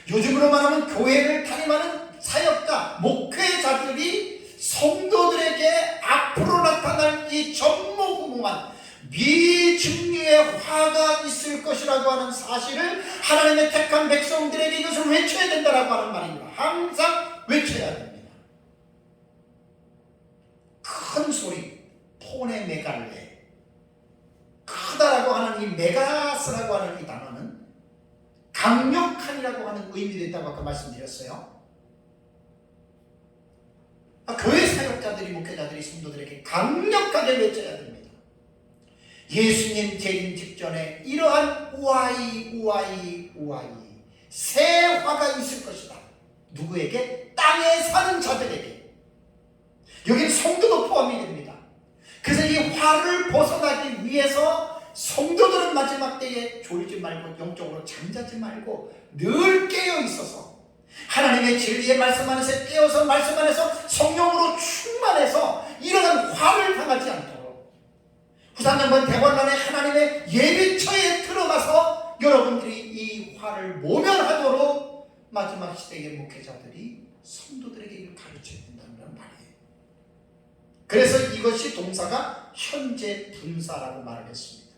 A: 요즘으로 말하면 교회를 담임하는 사역자, 목회자들이 성도들에게 앞으로 나타날 이 전무후무한 미증류의 화가 있을 것이라고 하는 사실을 하나님의 택한 백성들에게 이것을 외쳐야 된다라고 하는 말입니다. 항상 외쳐야 됩니다. 큰 소리, 폰의 메갈레, 크다라고 하는 이 메가스라고 하는 이 단어는 강력한이라고 하는 의미도 있다고 아까 말씀드렸어요. 교회 사역자들이, 목회자들이 성도들에게 강력하게 외쳐야 됩니다. 예수님 재림 직전에 이러한 우아이 새 화가 있을 것이다. 누구에게? 땅에 사는 자들에게. 여기는 성도도 포함이 됩니다. 그래서 이 화를 벗어나기 위해서 성도들은 마지막 때에 졸지 말고 영적으로 잠자지 말고 늘 깨어 있어서 하나님의 진리의 말씀 안에서 깨어서 말씀 안에서 성령으로 충만해서 이러한 화를 당하지 않도록 후사년번 대관란에 하나님의 예비처에 들어가서 여러분들이 이 화를 모면하도록 마지막 시대의 목회자들이 성도들에게 이걸 가르쳐야 된다는 말이에요. 그래서 이것이 동사가 현재 분사라고 말을 했습니다.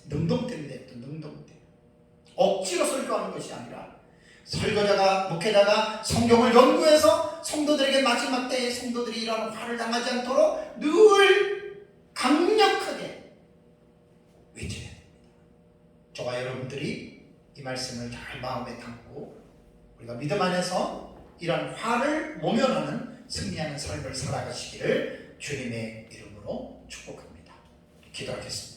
A: 능동태입니다. 능동태. 억지로 설교하는 것이 아니라 설교자가, 목회자가 성경을 연구해서 성도들에게 마지막 때에 성도들이 이러한 화를 당하지 않도록 늘 강력하게 외쳐야 됩니다. 저와 여러분들이 이 말씀을 잘 마음에 담고 우리가 믿음 안에서 이러한 화를 모면하는 승리하는 삶을 살아가시기를 주님의 이름으로 축복합니다. 기도하겠습니다.